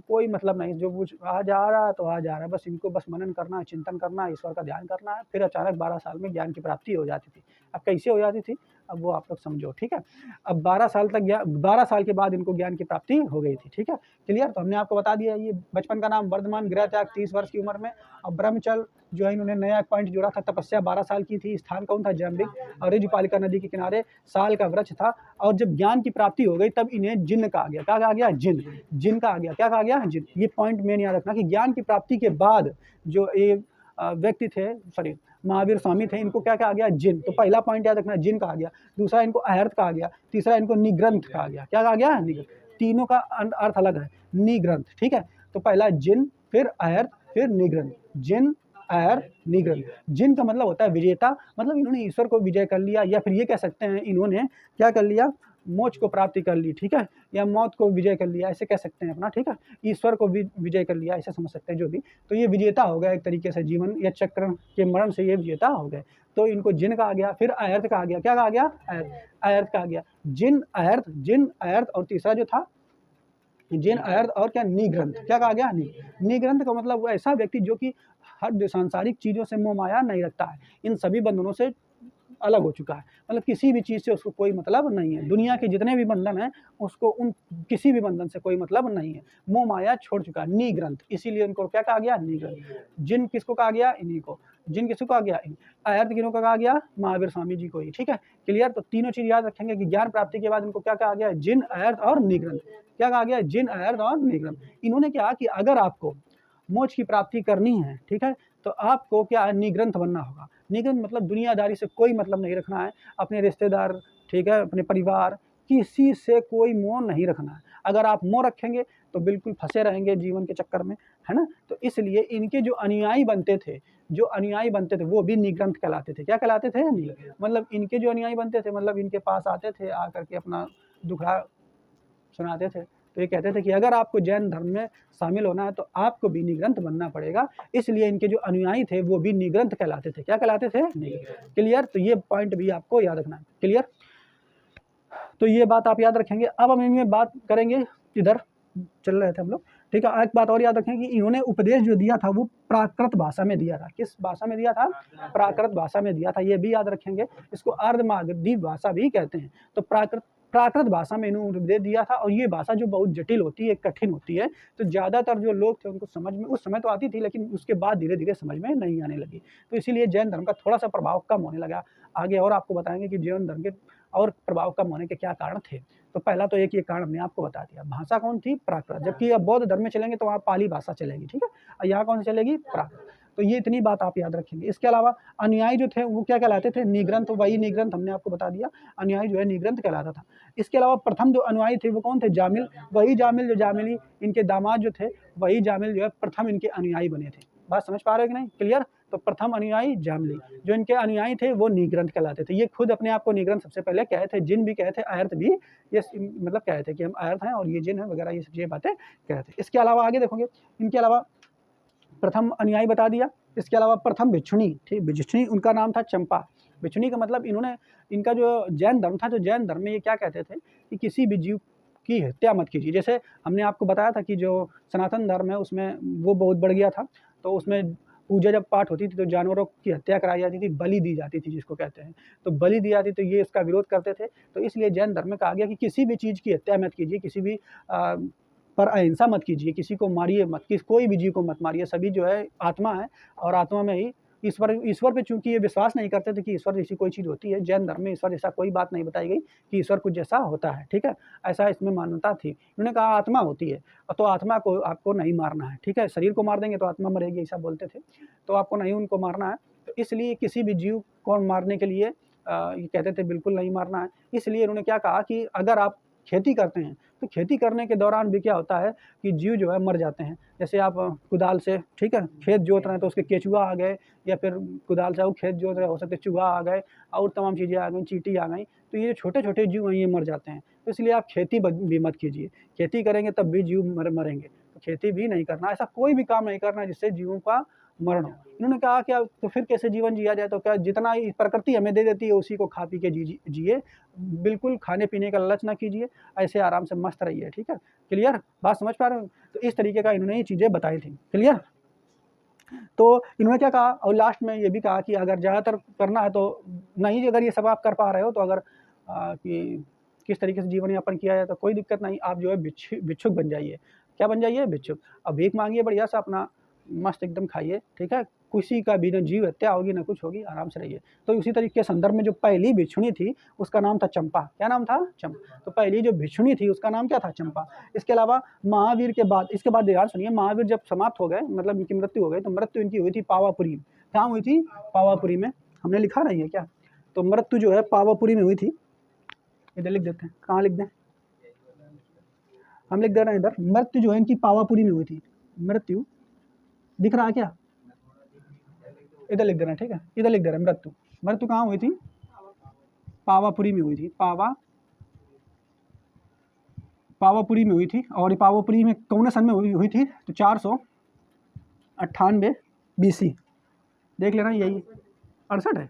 कोई मतलब नहीं, जो कुछ आ जा रहा है तो आ जा रहा है, बस इनको बस मनन करना है, चिंतन करना है, ईश्वर का ध्यान करना है। फिर अचानक 12 साल में ज्ञान की प्राप्ति हो जाती थी। अब कैसे हो जाती थी, अब वो आप लोग समझो, ठीक है। अब 12 साल तक 12 साल के बाद इनको ज्ञान की प्राप्ति हो गई थी, ठीक है, क्लियर। तो हमने आपको बता दिया, ये बचपन का नाम वर्धमान, गृह त्याग 30 वर्ष की उम्र में, और ब्रह्मचर्य जो है इन्होंने नया पॉइंट जोड़ा था, तपस्या 12 साल की थी, स्थान कौन था, जैम्बिक, और रिजपालिका नदी के किनारे साल का वृक्ष था। और जब ज्ञान की प्राप्ति हो गई तब इन्हें जिन्न कहा गया, क्या कहा गया, जिन कहा गया, क्या कहा गया, जिन। ये पॉइंट मेन याद रखना कि ज्ञान की प्राप्ति के बाद जो ये व्यक्ति थे, सॉरी महावीर स्वामी थे, इनको क्या कहा गया, जिन। तो पहला पॉइंट याद रखना, जिन कहा गया, दूसरा इनको अहर्त कहा गया, तीसरा इनको निग्रंथ कहा गया, क्या कहा गया, निग्रंथ। तीनों का अर्थ अलग है, निग्रंथ, ठीक है। तो पहला जिन, फिर अहर्त, फिर निग्रंथ, जिन, अहर्त, निग्रंथ। जिन का मतलब होता है विजेता, मतलब इन्होंने ईश्वर को विजय कर लिया, या फिर ये कह सकते हैं इन्होंने क्या कर लिया, मोक्ष को प्राप्ति कर ली, ठीक है, या मौत को विजय कर लिया, ऐसे कह सकते हैं अपना, ठीक है, ईश्वर को विजय कर लिया, ऐसे समझ सकते हैं जो भी। तो ये विजेता हो गया एक तरीके से, जीवन या चक्र के मरण से ये विजेता हो गए, तो इनको जिन कहा गया। फिर अहर्त कहा गया, क्या कहा गया, अहर्त कहा गया, जिन, अहर्त, जिन, अहर्त, और तीसरा जो था जिन, अहर्त, और क्या, निग्रंथ, क्या कहा गया, निग्रंथ का मतलब वो ऐसा व्यक्ति जो कि हर सांसारिक चीजों से मोह माया नहीं रखता है, इन सभी बंधनों से अलग हो चुका है, मतलब किसी भी चीज़ से उसको कोई मतलब नहीं है, दुनिया के जितने भी बंधन हैं उसको उन किसी भी बंधन से कोई मतलब नहीं है, मोह माया छोड़ चुका है, निग्रंथ, इसीलिए उनको क्या कहा गया, निग्रंथ। जिन किसको कहा गया, इन्हीं को, जिन किसको कहा गया, अहर्त किसको कहा गया, महावीर स्वामी जी को ही, ठीक है, क्लियर। तो तीनों चीज याद रखेंगे कि ज्ञान प्राप्ति के बाद इनको क्या कहा गया, जिन, अहर्त और निग्रंथ, क्या कहा गया, जिन, अहर्त और निग्रंथ। इन्होंने कहा कि अगर आपको मोक्ष की प्राप्ति करनी है, ठीक है, तो आपको क्या है, निग्रंथ बनना होगा। निग्रंथ मतलब दुनियादारी से कोई मतलब नहीं रखना है, अपने रिश्तेदार, ठीक है, अपने परिवार, किसी से कोई मोह नहीं रखना है। अगर आप मोह रखेंगे तो बिल्कुल फंसे रहेंगे जीवन के चक्कर में, है ना। तो इसलिए इनके जो अनुयायी बनते थे, वो भी निग्रंथ कहलाते थे, क्या कहलाते थे, मतलब इनके जो अनुयायी बनते थे, मतलब इनके पास आते थे, आकर के अपना दुखड़ा सुनाते थे, तो ये कहते थे कि अगर आपको जैन धर्म में शामिल होना है तो आपको भी निग्रंथ बनना पड़ेगा। इसलिए इनके जो अनुयायी थे वो भी निग्रंथ कहलाते थे, क्या कहलाते थे, क्लियर। तो ये पॉइंट भी आपको याद रखना है, क्लियर। तो ये बात आप याद रखेंगे। अब हम इनमें बात करेंगे, इधर चल रहे थे हम लोग, ठीक है। एक बात और याद रखें कि इन्होंने उपदेश जो दिया था वो प्राकृत भाषा में दिया था। किस भाषा में दिया था, प्राकृत भाषा में दिया था, ये भी याद रखेंगे। इसको अर्धमागधी भाषा भी कहते हैं। तो प्राकृत भाषा में इन्होंने उपदेश दिया था, और ये भाषा जो बहुत जटिल होती है, कठिन होती है, तो ज़्यादातर जो लोग थे उनको समझ में उस समय तो आती थी, लेकिन उसके बाद धीरे धीरे समझ में नहीं आने लगी। तो इसीलिए जैन धर्म का थोड़ा सा प्रभाव कम होने लगा। आगे और आपको बताएंगे कि जैन धर्म के और प्रभाव कम होने के क्या कारण थे। तो पहला तो एक ये कारण हमने आपको बता दिया, भाषा कौन थी, प्राकृत। जबकि अब बौद्ध धर्म में चलेंगे तो वहाँ पाली भाषा चलेगी, ठीक है, और यहाँ कौन सी चलेगी, प्राकृत। तो ये इतनी बात आप याद रखेंगे। इसके अलावा अनुयायी जो थे वो क्या कहलाते थे, निग्रंथ। वही निग्रंथ हमने आपको बता दिया, अनुयायी जो है निग्रंथ कहलाता था। इसके अलावा प्रथम जो अनुयायी थे वो कौन थे, जामिल। वही जामिल जो जामिली इनके दामाद जो थे, वही जामिल जो है प्रथम इनके अनुयायी बने थे। बात समझ पा रहे हो कि नहीं, क्लियर। तो प्रथम अनुयायी जामिली, जो इनके अनुयायी थे वो निग्रंथ कहलाते थे। ये खुद अपने आप को निग्रंथ सबसे पहले कहे थे, जिन भी कहे थे, अहर्त भी, ये मतलब कहे थे कि हम अहर्त हैं और ये जिन है वगैरह, ये सब ये बातें कहे थे। इसके अलावा आगे देखोगे, इनके अलावा प्रथम अनुयायी बता दिया। इसके अलावा प्रथम भिक्षुणी, ठीक, भिक्षुणी उनका नाम था चंपा। भिक्षुणी का मतलब इन्होंने, इनका जो जैन धर्म था, जो जैन धर्म में ये क्या कहते थे कि किसी भी जीव की हत्या मत कीजिए। जैसे हमने आपको बताया था कि जो सनातन धर्म है उसमें वो बहुत बढ़ गया था, तो उसमें पूजा जब पाठ होती थी तो जानवरों की हत्या कराई जाती थी, बलि दी जाती थी जिसको कहते हैं, तो बलि दी जाती, तो ये इसका विरोध करते थे। तो इसलिए जैन धर्म में कहा गया कि किसी भी चीज़ की हत्या मत कीजिए, किसी भी पर अहिंसा मत कीजिए, किसी को मारिए मत, कोई भी जीव को मत मारिए, सभी जो है आत्मा है, और आत्मा में ही ईश्वर पे चूंकि ये विश्वास नहीं करते थे कि ईश्वर जैसी कोई चीज़ होती है। जैन धर्म में ईश्वर जैसा कोई बात नहीं बताई गई कि ईश्वर कुछ जैसा होता है, ठीक है, ऐसा इसमें मान्यता थी। उन्होंने कहा आत्मा होती है, तो आत्मा को आपको नहीं मारना है, ठीक है, शरीर को मार देंगे तो आत्मा मरेगी, ऐसा बोलते थे, तो आपको नहीं उनको मारना है। तो इसलिए किसी भी जीव को मारने के लिए ये कहते थे बिल्कुल नहीं मारना है। इसलिए उन्होंने क्या कहा कि अगर आप खेती करते हैं तो खेती करने के दौरान भी क्या होता है कि जीव जो है मर जाते हैं। जैसे आप कुदाल से, ठीक है, खेत जोत रहे हैं तो उसके केचुआ आ गए, या फिर कुदाल से वो खेत जोत रहे, हो सकते चूहा आ गए और तमाम चीज़ें आ गई, चींटी आ गई, तो ये छोटे छोटे जीव हैं ये मर जाते हैं। तो इसलिए आप खेती भी मत कीजिए, खेती करेंगे तब भी जीव मरेंगे, तो खेती भी नहीं करना, ऐसा कोई भी काम नहीं करना जिससे जीवों का मरण हो। इन्होंने कहा क्या, तो फिर कैसे जीवन जिया जाए, तो क्या जितना प्रकृति हमें दे देती है उसी को खा पी के जिए, बिल्कुल खाने पीने का लालच ना कीजिए, ऐसे आराम से मस्त रहिए, ठीक है, क्लियर, बात समझ पा रहे हो। तो इस तरीके का इन्होंने ये चीज़ें बताई थी, क्लियर। तो इन्होंने क्या कहा, और लास्ट में ये भी कहा कि अगर ज़्यादातर करना है तो नहीं, अगर ये सब आप कर पा रहे हो तो अगर कि किस तरीके से जीवन यापन किया जाए तो कोई दिक्कत नहीं, आप जो है भिक्षुक बन जाइए। क्या बन जाइए? भिक्षुक। अब भीख मांगिए, बढ़िया सा अपना मस्त एकदम खाइए, ठीक है, किसी का भी न जीव हत्या होगी न कुछ होगी, आराम से रहिए। तो उसी तरीके के संदर्भ में जो पहली भिक्षुणी थी उसका नाम था चंपा। क्या नाम था? चंपा। तो पहली जो भिक्षुणी थी उसका नाम क्या था? चंपा। इसके अलावा महावीर के बाद, इसके बाद ध्यान सुनिए, महावीर जब समाप्त हो गए, मतलब इनकी मृत्यु हो गई, तो मृत्यु इनकी हुई थी पावापुरी में। कहाँ हुई थी? पावापुरी में। हमने लिखा नहीं है क्या? तो मृत्यु जो है पावापुरी में हुई थी। इधर लिख देते हैं, कहाँ लिख दें, हम लिख दे रहे हैं इधर, मृत्यु जो है इनकी पावापुरी में हुई थी। मृत्यु दिख रहा है क्या? इधर लिख दे रहे हैं, ठीक है, इधर लिख दे रहे हैं मृत्यु। मृत्यु कहाँ हुई थी? पावापुरी में हुई थी। पावापुरी में हुई थी। और ये पावापुरी में कौन सन में हुई थी? तो 498 BC। देख लेना, यही 68 है।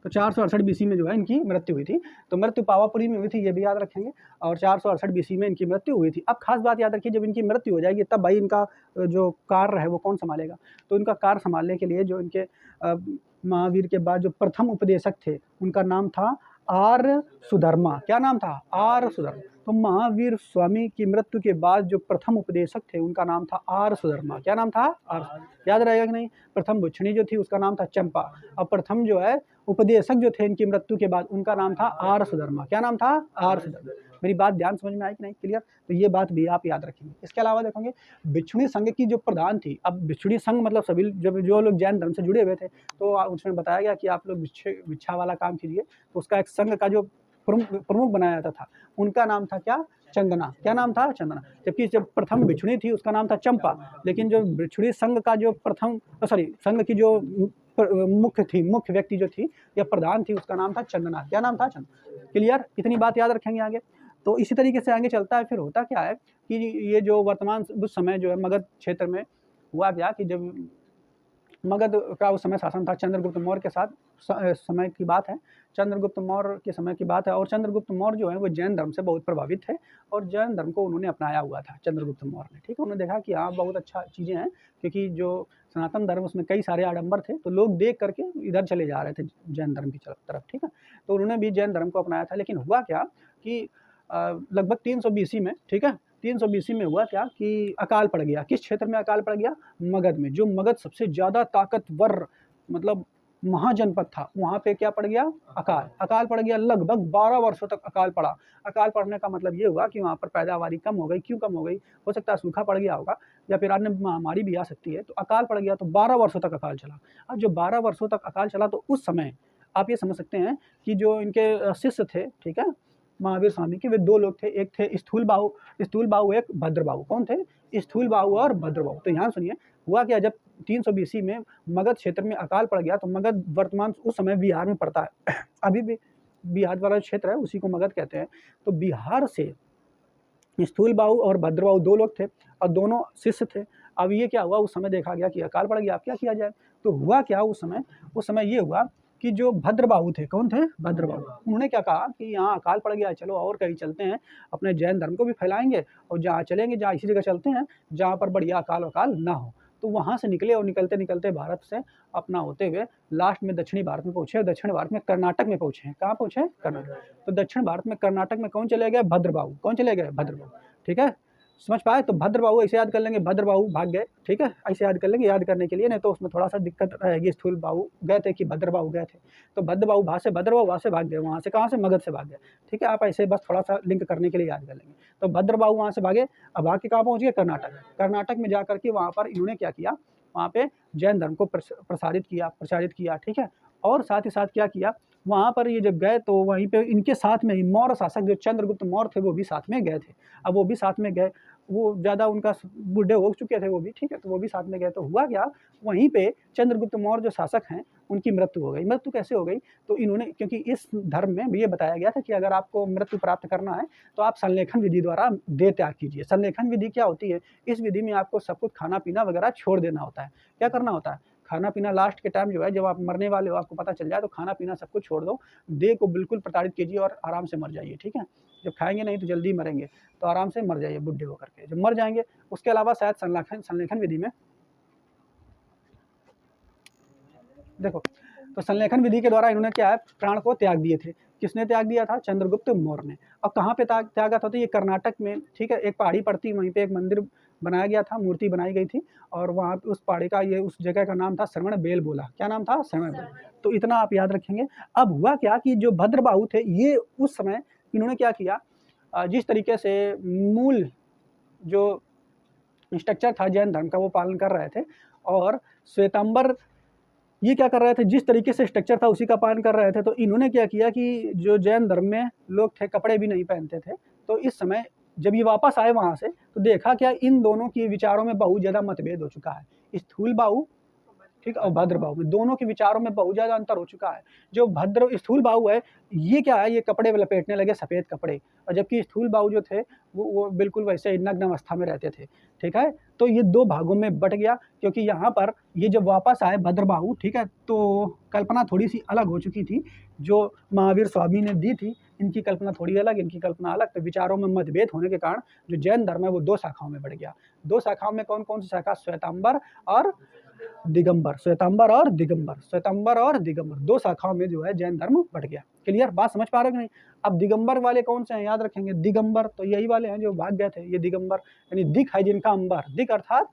तो 468 BC में जो है इनकी मृत्यु हुई थी। तो मृत्यु पावापुरी में हुई थी, ये भी याद रखेंगे। और 468 BC में इनकी मृत्यु हुई थी। अब खास बात याद रखिए, जब इनकी मृत्यु हो जाएगी तब भाई इनका जो कार्य है वो कौन संभालेगा? तो इनका कार्य संभालने के लिए जो इनके महावीर के बाद जो प्रथम उपदेशक थे उनका नाम था आर्य सुधर्मा। क्या नाम था? आर्य सुधर्मा। तो महावीर स्वामी की मृत्यु के बाद जो प्रथम उपदेशक थे उनका नाम था आर्य सुधर्मा। क्या नाम था? याद रहेगा कि नहीं? प्रथम भिक्षुणी जो थी उसका नाम था चंपा, और प्रथम जो है उपदेशक जो थे इनकी मृत्यु के बाद उनका नाम था आर्य सुधर्मा। क्या नाम था? आर्य सुधर्मा। मेरी बात ध्यान समझ में आई कि नहीं? क्लियर? तो ये बात भी आप याद रखेंगे। इसके अलावा देखेंगे भिक्षुणी संघ की जो प्रधान थी, अब भिक्षुणी संघ मतलब सभी जो लोग जैन धर्म से जुड़े हुए थे, तो उसमें बताया गया कि आप लोग भिक्षा वाला काम कीजिए। तो उसका एक संघ का जो प्रमुख बनाया जाता था उनका नाम था क्या? चंदना। क्या नाम था? चंदना। जबकि जब प्रथम भिक्षुणी थी उसका नाम था चंपा, लेकिन जो भिक्षुणी संघ का जो संघ की जो मुख्य व्यक्ति जो थी या प्रधान थी उसका नाम था चंदना। क्या नाम था? चंदना। क्लियर? इतनी बात याद रखेंगे आगे। तो इसी तरीके से आगे चलता है। फिर होता क्या है कि ये जो वर्तमान उस समय जो है मगध क्षेत्र में हुआ क्या कि जब मगध का उस समय शासन था चंद्रगुप्त मौर्य के साथ, समय की बात है, चंद्रगुप्त मौर्य के समय की बात है। और चंद्रगुप्त मौर्य जो है वो जैन धर्म से बहुत प्रभावित थे और जैन धर्म को उन्होंने अपनाया हुआ था चंद्रगुप्त मौर्य ने। ठीक है, उन्होंने देखा कि हाँ बहुत अच्छा चीज़ें हैं, क्योंकि जो सनातन धर्म उसमें कई सारे आडंबर थे, तो लोग देख करके इधर चले जा रहे थे जैन धर्म की तरफ। ठीक है, तो उन्होंने भी जैन धर्म को अपनाया था। लेकिन हुआ क्या कि लगभग 300 BC में, ठीक है, 300 BC में हुआ क्या कि अकाल पड़ गया। किस क्षेत्र में अकाल पड़ गया? मगध में। जो मगध सबसे ज़्यादा ताकतवर मतलब महाजनपद था, वहाँ पे क्या पड़ गया? अकाल पड़ गया। लगभग 12 वर्षों तक अकाल पड़ा। अकाल पड़ने का मतलब ये हुआ कि वहाँ पर पैदावारी कम हो गई। क्यों कम हो गई? हो सकता है सूखा पड़ गया होगा या फिर अन्य महामारी भी आ सकती है। तो अकाल पड़ गया, तो 12 वर्षों तक अकाल चला। अब जो 12 वर्षों तक अकाल चला, तो उस समय आप ये समझ सकते हैं कि जो इनके शिष्य थे, ठीक है, महावीर स्वामी के, वे दो लोग थे। एक थे स्थूल बाहु, एक भद्रबाहु। कौन थे? स्थूल बाहु और भद्रबाहु। तो यहाँ सुनिए, हुआ क्या, जब 300 BC में मगध क्षेत्र में अकाल पड़ गया, तो मगध वर्तमान उस समय बिहार में पड़ता है। अभी भी बिहार वाला क्षेत्र है, उसी को मगध कहते हैं। तो बिहार से स्थूल बाहु और भद्रबाहु दो लोग थे और दोनों शिष्य थे। अब ये क्या हुआ, उस समय देखा गया कि अकाल पड़ गया, अब क्या किया जाए? तो हुआ क्या उस समय ये हुआ कि जो भद्रबाहु थे, कौन थे? भद्रबाहु। उन्होंने क्या कहा कि यहाँ अकाल पड़ गया, चलो और कहीं चलते हैं, अपने जैन धर्म को भी फैलाएंगे और जहाँ चलेंगे, जहाँ इसी जगह चलते हैं जहाँ पर बढ़िया अकाल ना हो। तो वहाँ से निकले और निकलते निकलते भारत से अपना होते हुए लास्ट में दक्षिणी भारत में पहुँचे। दक्षिण भारत में कर्नाटक में पहुँचे। कहाँ पहुँचे? कर्नाटक। तो दक्षिण भारत में कर्नाटक में कौन चले गए? भद्रबाहु। कौन चले गए? भद्रबाहु। ठीक है, समझ पाए? तो भद्रबाहु ऐसे याद कर लेंगे, भद्रबाहु भाग गए। ठीक है, ऐसे याद कर लेंगे, याद करने के लिए, नहीं तो उसमें थोड़ा सा दिक्कत रहेगी। स्थूल बाहु गए थे कि भद्रबाहु गए थे? तो भद्रबाहु वहाँ से भाग गए। वहाँ से कहाँ से? मगध से भाग गए। ठीक है, आप ऐसे बस थोड़ा सा लिंक करने के लिए याद कर लेंगे। तो भद्रबाहु वहाँ से भागे, अब आके कहाँ पहुँच गए? कर्नाटक। कर्नाटक में जा करके वहाँ पर इन्होंने क्या किया, वहाँ पे जैन धर्म को प्रचारित किया। ठीक है, और साथ ही साथ क्या किया, वहाँ पर ये जब गए तो वहीं पे इनके साथ में ही मौर्य शासक जो चंद्रगुप्त मौर्य थे वो भी साथ में गए थे। अब वो भी साथ में गए, वो ज़्यादा उनका बूढ़े हो चुके थे वो भी। ठीक है, तो वो भी साथ में गए। तो हुआ क्या, वहीं पे चंद्रगुप्त मौर्य जो शासक हैं उनकी मृत्यु हो गई। मृत्यु कैसे हो गई? तो इन्होंने, क्योंकि इस धर्म में भी ये बताया गया था कि अगर आपको मृत्यु प्राप्त करना है तो आप संलेखन विधि द्वारा देह त्याग कीजिए। संलेखन विधि क्या होती है? इस विधि में आपको सब कुछ खाना पीना वगैरह छोड़ देना होता है। क्या करना होता है? खाना पीना लास्ट के टाइम जो है, जब आप मरने वाले हो, आपको पता चल जाए, तो खाना पीना सब कुछ छोड़ दो, देह को बिल्कुल प्रताड़ित कीजिए और आराम से मर जाइए। ठीक है, जब खाएंगे नहीं तो जल्दी मरेंगे, तो आराम से मर जाइए बुढ़े होकर के, जब मर जाएंगे। उसके अलावा शायद संलेखन विधि में देखो, तो संलेखन विधि के द्वारा इन्होंने क्या है, प्राण को त्याग दिए थे। किसने त्याग दिया था? चंद्रगुप्त मौर्य ने। अब कहाँ पे त्यागा था? तो ये कर्नाटक में, ठीक है, एक पहाड़ी पड़ती, वहीं पे एक मंदिर बनाया गया था, मूर्ति बनाई गई थी, और वहाँ उस पहाड़ी का, ये उस जगह का नाम था श्रवण बेलगोला। क्या नाम था? श्रवण बेल। तो इतना आप याद रखेंगे। अब हुआ क्या कि जो भद्रबाहु थे, ये उस समय इन्होंने क्या किया, जिस तरीके से मूल जो स्ट्रक्चर था जैन धर्म का वो पालन कर रहे थे, और श्वेतांबर ये क्या कर रहे थे, जिस तरीके से स्ट्रक्चर था उसी का पालन कर रहे थे। तो इन्होंने क्या किया कि जो जैन धर्म में लोग थे कपड़े भी नहीं पहनते थे, तो इस समय जब ये वापस आए वहाँ से, तो देखा क्या, इन दोनों की विचारों में बहुत ज़्यादा मतभेद हो चुका है। स्थूलबाहु, ठीक, और भद्रबाहु में, दोनों के विचारों में बहुत ज़्यादा अंतर हो चुका है। जो स्थूलबाहु है, ये क्या है, ये कपड़े लपेटने लगे, सफ़ेद कपड़े, और जबकि स्थूलबाहु जो थे वो बिल्कुल वैसे नग्न अवस्था में रहते थे, ठीक है। तो ये दो भागों में बट गया, क्योंकि यहाँ पर ये जब वापस आए भद्रबाहु, ठीक है, तो कल्पना थोड़ी सी अलग हो चुकी थी, जो महावीर स्वामी ने दी थी, इनकी कल्पना थोड़ी अलग, इनकी कल्पना अलग। तो विचारों में मतभेद होने के कारण जो जैन धर्म है वो दो शाखाओं में बढ़ गया। दो शाखाओं में कौन कौन सी शाखा? श्वेतांबर और दिगंबर। श्वेतांबर और दिगंबर, श्वेतांबर और दिगंबर, दो शाखाओं में जो है जैन धर्म बढ़ गया। क्लियर? बात समझ पा रहे हो कि नहीं? अब दिगंबर वाले कौन से हैं, याद रखेंगे। दिगंबर तो यही वाले हैं जो भाग गए थे, ये दिगंबर, यानी दिख है जिनका अंबर, दिख अर्थात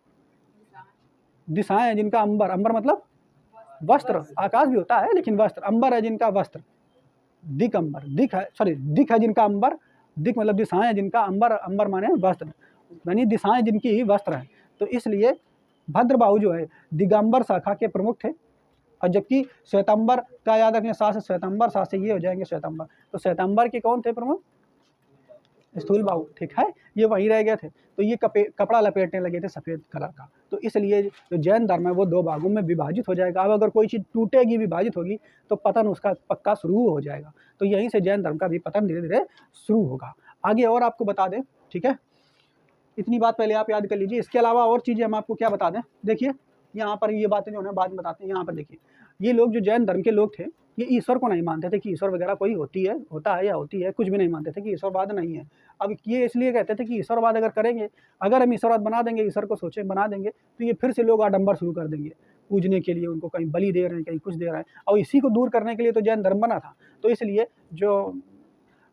दिशाएं है जिनका अंबर, अंबर मतलब वस्त्र, आकाश भी होता है लेकिन वस्त्र, अंबर है जिनका वस्त्र, दिगंबर, दिख है, सॉरी, दिख है जिनका अंबर, दिख मतलब दिशाएं है जिनका अंबर, अंबर माने वस्त्र, यानी दिशाएं जिनकी वस्त्र है। तो इसलिए भद्रबाहु जो है दिगंबर शाखा के प्रमुख थे, और जबकि श्वेतांबर का याद रखने, साथ से श्वेतांबर, साथ से ये हो जाएंगे श्वेतांबर। तो श्वेतांबर के कौन थे प्रमुख? स्थूलबाहु, ठीक है, ये वहीं रह गए थे। तो ये कपड़ा लपेटने लगे थे सफ़ेद कलर का। तो इसलिए जो जैन धर्म है वो दो भागों में विभाजित हो जाएगा। अब अगर कोई चीज़ टूटेगी, विभाजित होगी, तो पतन उसका पक्का शुरू हो जाएगा। तो यहीं से जैन धर्म का भी पतन धीरे धीरे शुरू होगा। आगे और आपको बता दें, ठीक है, इतनी बात पहले आप याद कर लीजिए। इसके अलावा और चीज़ें हम आपको क्या बता दें, देखिए यहाँ पर ये बातें जो है बाद में बताते हैं। यहाँ पर देखिए, ये लोग जो जैन धर्म के लोग थे, ये ईश्वर को नहीं मानते थे कि ईश्वर वगैरह कोई होता है या होती है, कुछ भी नहीं मानते थे कि ईश्वरवाद नहीं है। अब ये इसलिए कहते थे कि ईश्वरवाद अगर करेंगे, अगर हम ईश्वरवाद बना देंगे, ईश्वर को सोचे बना देंगे, तो ये फिर से लोग आडंबर शुरू कर देंगे पूजने के लिए, उनको कहीं बलि दे रहे हैं, कहीं कुछ दे रहे हैं, और इसी को दूर करने के लिए तो जैन धर्म बना था। तो इसलिए जो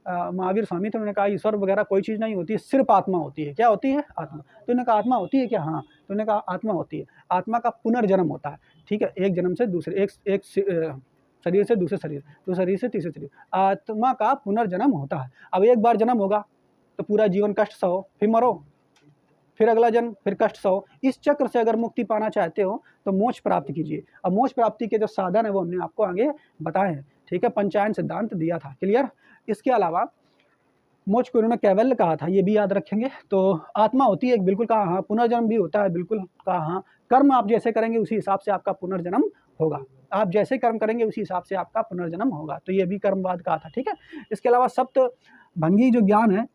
महावीर स्वामी थे, उन्होंने कहा ईश्वर वगैरह कोई चीज़ नहीं होती है, सिर्फ आत्मा होती है। क्या होती है? आत्मा। तो उन्होंने कहा आत्मा होती है क्या? हाँ। तो उन्होंने कहा आत्मा होती है, आत्मा का पुनर्जन्म होता है, ठीक है, एक जन्म से दूसरे, एक शरीर से दूसरे शरीर, दूसरे शरीर से तीसरे शरीर, आत्मा का पुनर्जन्म होता है। अब एक बार जन्म होगा तो पूरा जीवन कष्ट सहो, फिर मरो, फिर अगला जन्म, फिर कष्ट सहो। इस चक्र से अगर मुक्ति पाना चाहते हो तो मोक्ष प्राप्ति कीजिए। अब मोक्ष प्राप्ति के जो साधन है वो हमने आपको आगे बताए हैं, ठीक है, पंचायन सिद्धांत दिया था। क्लियर? इसके अलावा मोक्ष को उन्होंने कैवल्य कहा था, ये भी याद रखेंगे। तो आत्मा होती है एक, बिल्कुल कहा हाँ। पुनर्जन्म भी होता है, बिल्कुल कहा हाँ। कर्म आप जैसे करेंगे उसी हिसाब से आपका पुनर्जन्म होगा, आप जैसे कर्म करेंगे उसी हिसाब से आपका पुनर्जन्म होगा। तो ये भी कर्मवाद कहा था, ठीक है। इसके अलावा सप्त भंगी जो ज्ञान है,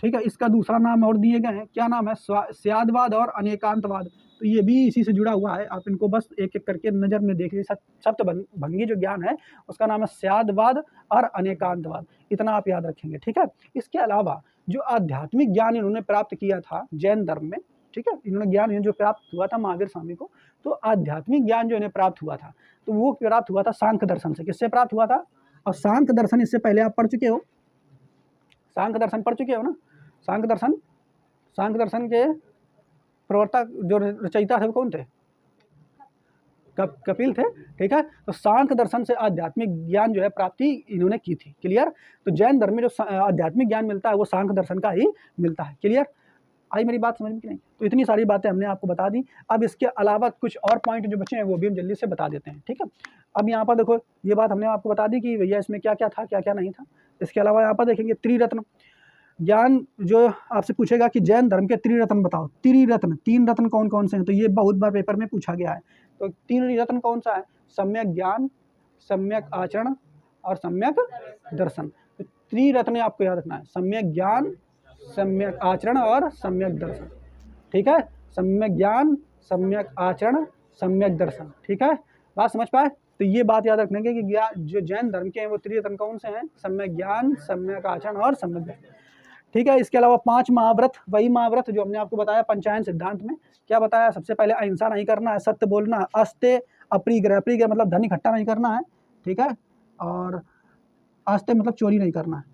ठीक है, इसका दूसरा नाम और दिए गए हैं, क्या नाम है? स्यादवाद और अनेकांतवाद। तो ये भी इसी से जुड़ा हुआ है, आप इनको बस एक एक करके नज़र में देख लीजिए। सप्त भंगी जो ज्ञान है उसका नाम है स्यादवाद और अनेकांतवाद, इतना आप याद रखेंगे, ठीक है। इसके अलावा जो आध्यात्मिक ज्ञान इन्होंने प्राप्त किया था जैन धर्म में, ठीक है, इन्होंने ज्ञान जो प्राप्त हुआ था महावीर स्वामी को, तो आध्यात्मिक ज्ञान जो इन्हें प्राप्त हुआ था, तो वो प्राप्त हुआ था सांख्य दर्शन से। किससे प्राप्त हुआ था? और सांख्य दर्शन इससे पहले आप पढ़ चुके हो, सांख्य दर्शन पढ़ चुके हो ना। सांख्य दर्शन के प्रवर्तक जो रचयिता थे वो कौन थे? कपिल थे, ठीक है। तो सांख्य दर्शन से आध्यात्मिक ज्ञान जो है प्राप्ति इन्होंने की थी। क्लियर? तो जैन धर्म में जो आध्यात्मिक ज्ञान मिलता है वो सांख्य दर्शन का ही मिलता है। क्लियर? आई मेरी बात समझ में कि नहीं? तो इतनी सारी बातें हमने आपको बता दी। अब इसके अलावा कुछ और पॉइंट जो बचे हैं वो भी हम जल्दी से बता देते हैं, ठीक है। अब यहाँ पर देखो, ये बात हमने आपको बता दी कि भैया इसमें क्या क्या था, क्या क्या नहीं था। इसके अलावा यहाँ पर देखेंगे त्रिरत्न ज्ञान, जो आपसे पूछेगा कि जैन धर्म के त्रिरत्न बताओ। त्रिरत्न, तीन रत्न कौन कौन से हैं? तो ये बहुत बार पेपर में पूछा गया है। तो तीन रत्न कौन सा है? सम्यक ज्ञान, सम्यक आचरण और सम्यक दर्शन। तो त्रिरत्न आपको याद रखना है, सम्यक ज्ञान, सम्यक आचरण और सम्यक दर्शन, ठीक है। सम्यक ज्ञान, सम्यक आचरण, सम्यक दर्शन, ठीक है। बात समझ पाए? तो ये बात याद रखने की जो जैन धर्म के हैं वो त्रिरत्न कौन से हैं? सम्यक ज्ञान, सम्यक आचरण और सम्यक दर्शन, ठीक है। इसके अलावा 5 महाव्रत, वही महाव्रत जो हमने आपको बताया पंचायन सिद्धांत में। क्या बताया? सबसे पहले अहिंसा नहीं करना है, सत्य बोलना, अस्ते अपरिग्रह मतलब धन इकट्ठा नहीं करना है, ठीक है, और आस्ते मतलब चोरी नहीं करना है,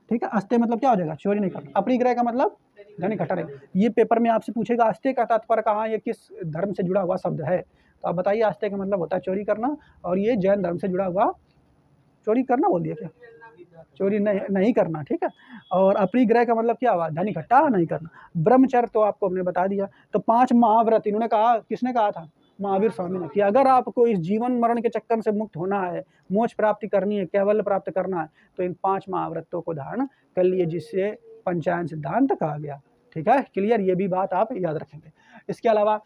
ठीक है। आस्ते मतलब क्या हो जाएगा, चोरी नहीं करना। अपरिग्रह का मतलब धन इकट्ठा नहीं। ये पेपर में आपसे पूछेगा आस्ते का तात्पर्य कहाँ, ये किस धर्म से जुड़ा हुआ शब्द है, तो आप बताइए। आस्ते का मतलब होता है चोरी करना, और ये जैन धर्म से जुड़ा हुआ, चोरी करना बोल दिया क्या, चोरी नहीं करना, ठीक है। और अपरिग्रह का मतलब क्या हुआ, धन इकट्ठा नहीं करना। ब्रह्मचर्य तो आपको हमने बता दिया। तो 5 महाव्रत इन्होंने कहा, किसने कहा था, महावीर स्वामी ने, कि अगर आपको इस जीवन मरण के चक्कर से मुक्त होना है, मोक्ष प्राप्ति करनी है, कैवल्य प्राप्त करना है, तो इन 5 महाव्रतों को धारण कर लिए, जिससे पंचायन सिद्धांत कहा गया, ठीक है। क्लियर, ये भी बात आप याद रखेंगे। इसके अलावा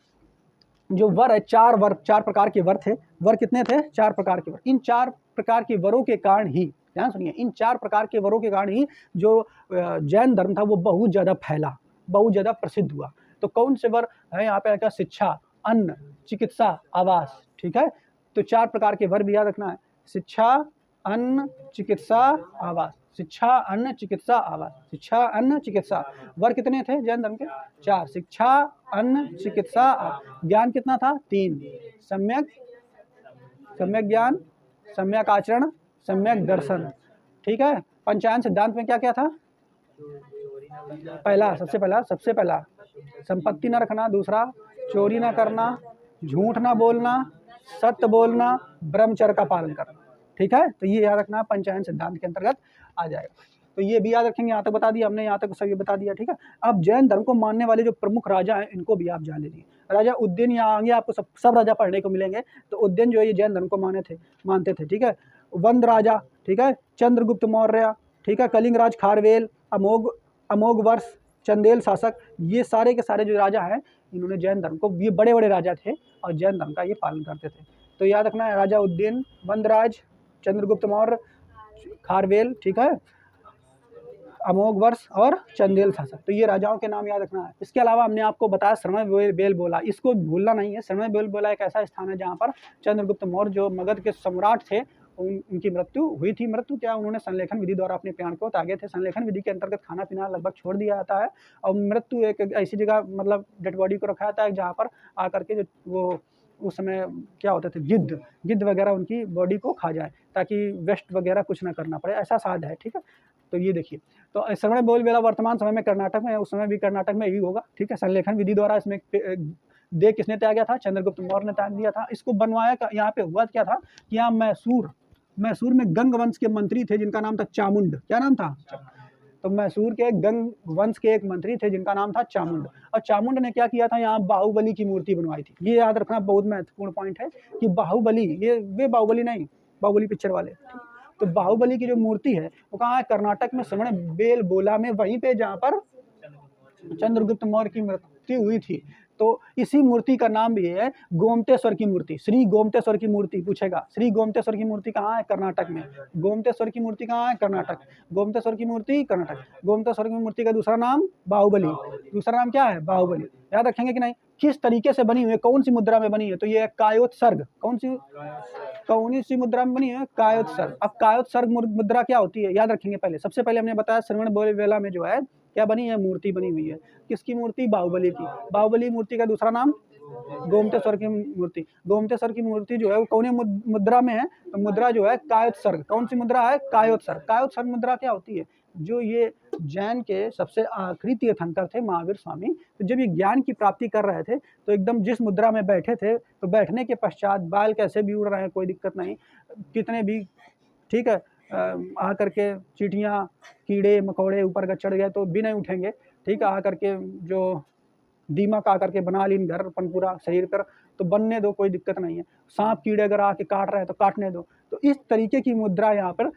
जो वर है, 4 प्रकार के वर थे। वर कितने थे, 4 प्रकार के वर। इन 4 प्रकार के वरों के कारण ही, ध्यान सुनिए, इन 4 प्रकार के वरों के कारण ही जो जैन धर्म था वो बहुत ज़्यादा फैला, बहुत ज़्यादा प्रसिद्ध हुआ। तो कौन से वर है यहाँ पे आएगा, शिक्षा, अन्न, चिकित्सा, आवास, ठीक है। तो 4 प्रकार के वर भी याद रखना है, शिक्षा, अन्न, चिकित्सा, आवास। शिक्षा, अन्न, चिकित्सा, आवास। शिक्षा, अन्न, चिकित्सा। वर कितने थे जैन धर्म के, 4। शिक्षा, अन्न, चिकित्सा, ज्ञान कितना था, 3। सम्यक ज्ञान, सम्यक आचरण, सम्यक दर्शन, ठीक है। पंचायन सिद्धांत में क्या क्या था, सबसे पहला संपत्ति न रखना, दूसरा चोरी न करना, झूठ न बोलना, सत्य बोलना, ब्रह्मचर्य का पालन करना, ठीक है। तो ये याद रखना, पंचायन सिद्धांत के अंतर्गत आ जाएगा। तो ये भी याद रखेंगे। यहाँ तक बता दिया हमने, यहाँ तक सभी बता दिया, ठीक है। अब जैन धर्म को मानने वाले जो प्रमुख राजा हैं, इनको भी आप जान लीजिए। राजा उज्जैन, यहाँ आगे आपको सब राजा पढ़ने को मिलेंगे। तो उज्जैन जो है ये जैन धर्म को मानते थे, ठीक है। वंद राजा, ठीक है, चंद्रगुप्त मौर्य, ठीक है, कलिंग राज खारवेल, अमोघ वर्ष, चंदेल शासक, ये सारे के सारे जो राजा हैं, इन्होंने जैन धर्म को, ये बड़े बड़े राजा थे और जैन धर्म का ये पालन करते थे। तो याद रखना है, राजा उज्जैन, वंदराज, चंद्रगुप्त मौर्य, खारवेल, ठीक है, अमोघ वर्ष और चंदेल शासक। तो ये राजाओं के नाम याद रखना है। इसके अलावा हमने आपको बताया श्रवण बेलगोला, इसको भूलना नहीं है। श्रवण बेलगोला एक ऐसा स्थान है जहाँ पर चंद्रगुप्त मौर्य जो मगध के सम्राट थे, उनकी मृत्यु हुई थी। मृत्यु क्या, उन्होंने संलेखन विधि द्वारा अपने प्राण को त्यागे थे। संलेखन विधि के अंतर्गत खाना पीना लगभग छोड़ दिया जाता है, और मृत्यु एक ऐसी जगह, मतलब डेड बॉडी को रखा जाता है जहाँ पर आकर के जो वो उस समय क्या होते थे, गिद्ध वगैरह उनकी बॉडी को खा जाए, ताकि वेस्ट वगैरह कुछ ना करना पड़े, ऐसा साध है, ठीक है। तो ये देखिए, तो श्रवण बेलगोला वर्तमान समय में कर्नाटक में है, उस समय भी कर्नाटक में ही होगा, ठीक है। संलेखन विधि द्वारा इसमें देह किसने त्याग गया था, चंद्रगुप्त मौर्य ने त्याग दिया था। इसको बनवाया, यहाँ पे हुआ क्या था कि यहाँ मैसूर में गंग वंश के मंत्री थे जिनका नाम था चामुंड। क्या नाम था, तो मैसूर के गंग वंश के एक मंत्री थे जिनका नाम था चामुंड। और चामुंड ने क्या किया था, यहाँ बाहुबली की मूर्ति बनवाई थी। ये याद रखना, बहुत महत्वपूर्ण पॉइंट है कि बाहुबली, ये वे बाहुबली नहीं, बाहुबली पिक्चर वाले, तो बाहुबली की जो मूर्ति है वो कहाँ है, कर्नाटक में श्रवण बेलगोला में, वहीं पे जहाँ पर चंद्रगुप्त मौर्य की मृत्यु हुई थी। तो इसी मूर्ति का नाम भी है गोमतेश्वर की मूर्ति। श्री गोमतेश्वर की मूर्ति पूछेगा, श्री गोमतेश्वर की मूर्ति कहाँ है, कर्नाटक में। गोमतेश्वर की मूर्ति कहाँ है, कर्नाटक। गोमतेश्वर की मूर्ति कर्नाटक। गोमतेश्वर की मूर्ति का दूसरा नाम बाहुबली, दूसरा नाम क्या है, बाहुबली। याद रखेंगे कि नहीं। किस तरीके से बनी हुई है, कौन सी मुद्रा में बनी है, तो ये कायोत्सर्ग, कौन सी मुद्रा में बनी है, कायोत्सर्ग। अब कायोत्सर्ग मुद्रा क्या होती है, याद रखेंगे। पहले सबसे पहले हमने बताया श्रवण बेलगोला में जो है क्या बनी है, मूर्ति बनी हुई है। किसकी मूर्ति, बाहुबली की। बाहुबली मूर्ति का दूसरा नाम गोमतेश्वर की मूर्ति। गोमतेश्वर की मूर्ति जो है वो कौन मुद्रा में है, तो मुद्रा जो है कायोत्सर्ग। कौन सी मुद्रा है, कायोत्सर्ग। कायोत्सर्ग मुद्रा क्या होती है, जो ये जैन के सबसे आखिरी तीर्थंकर थे महावीर स्वामी, तो जब ये ज्ञान की प्राप्ति कर रहे थे तो एकदम जिस मुद्रा में बैठे थे, तो बैठने के पश्चात बाल कैसे भी उड़ रहे हैं, कोई दिक्कत नहीं, कितने भी, ठीक है, आकर के चींटियाँ कीड़े मकोड़े ऊपर का चढ़ गए तो भी नहीं उठेंगे, ठीक है। आकर के जो दीमक आकर के बना ली घर अपन पूरा शरीर पर, तो बनने दो, कोई दिक्कत नहीं है। सांप कीड़े अगर आके काट रहे हैं तो काटने दो। तो इस तरीके की मुद्रा यहाँ पर,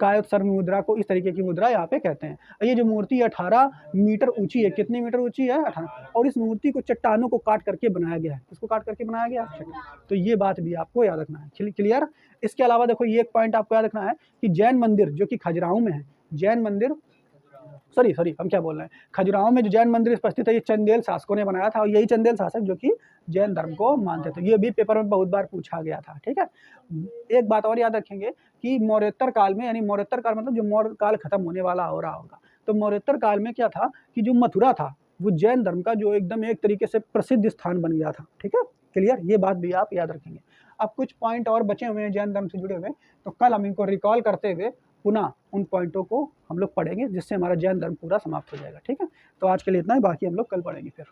कायोत्सर्ग मुद्रा को इस तरीके की मुद्रा यहाँ पे कहते हैं। ये जो मूर्ति 18 मीटर ऊंची है, कितनी मीटर ऊंची है, 18। और इस मूर्ति को चट्टानों को काट करके बनाया गया है। इसको काट करके बनाया गया है, तो ये बात भी आपको याद रखना है। क्लियर। इसके अलावा देखो, ये एक पॉइंट आपको याद रखना है कि जैन मंदिर जो कि खजुराहो में है, जैन मंदिर, सॉरी हम क्या बोल रहे हैं, खजुराहो में जो जैन मंदिर उपस्थित है, ये चंदेल शासकों ने बनाया था। और यही चंदेल शासक जो कि जैन धर्म को मानते थे। ये भी पेपर में बहुत बार पूछा गया था, ठीक है। एक बात और याद रखेंगे कि मौर्योत्तर काल में, यानी मौर्योत्तर काल मतलब जो मौर्य काल खत्म होने वाला हो रहा होगा, तो मौर्योत्तर काल में क्या था कि जो मथुरा था वो जैन धर्म का जो एकदम एक तरीके से प्रसिद्ध स्थान बन गया था, ठीक है। क्लियर, ये बात भी आप याद रखेंगे। अब कुछ पॉइंट और बचे हुए हैं जैन धर्म से जुड़े हुए, तो कल हम इनको रिकॉल करते हुए पुनः उन पॉइंटों को हम लोग पढ़ेंगे, जिससे हमारा जैन धर्म पूरा समाप्त हो जाएगा। ठीक है, तो आज के लिए इतना ही, बाकी हम लोग कल पढ़ेंगे फिर।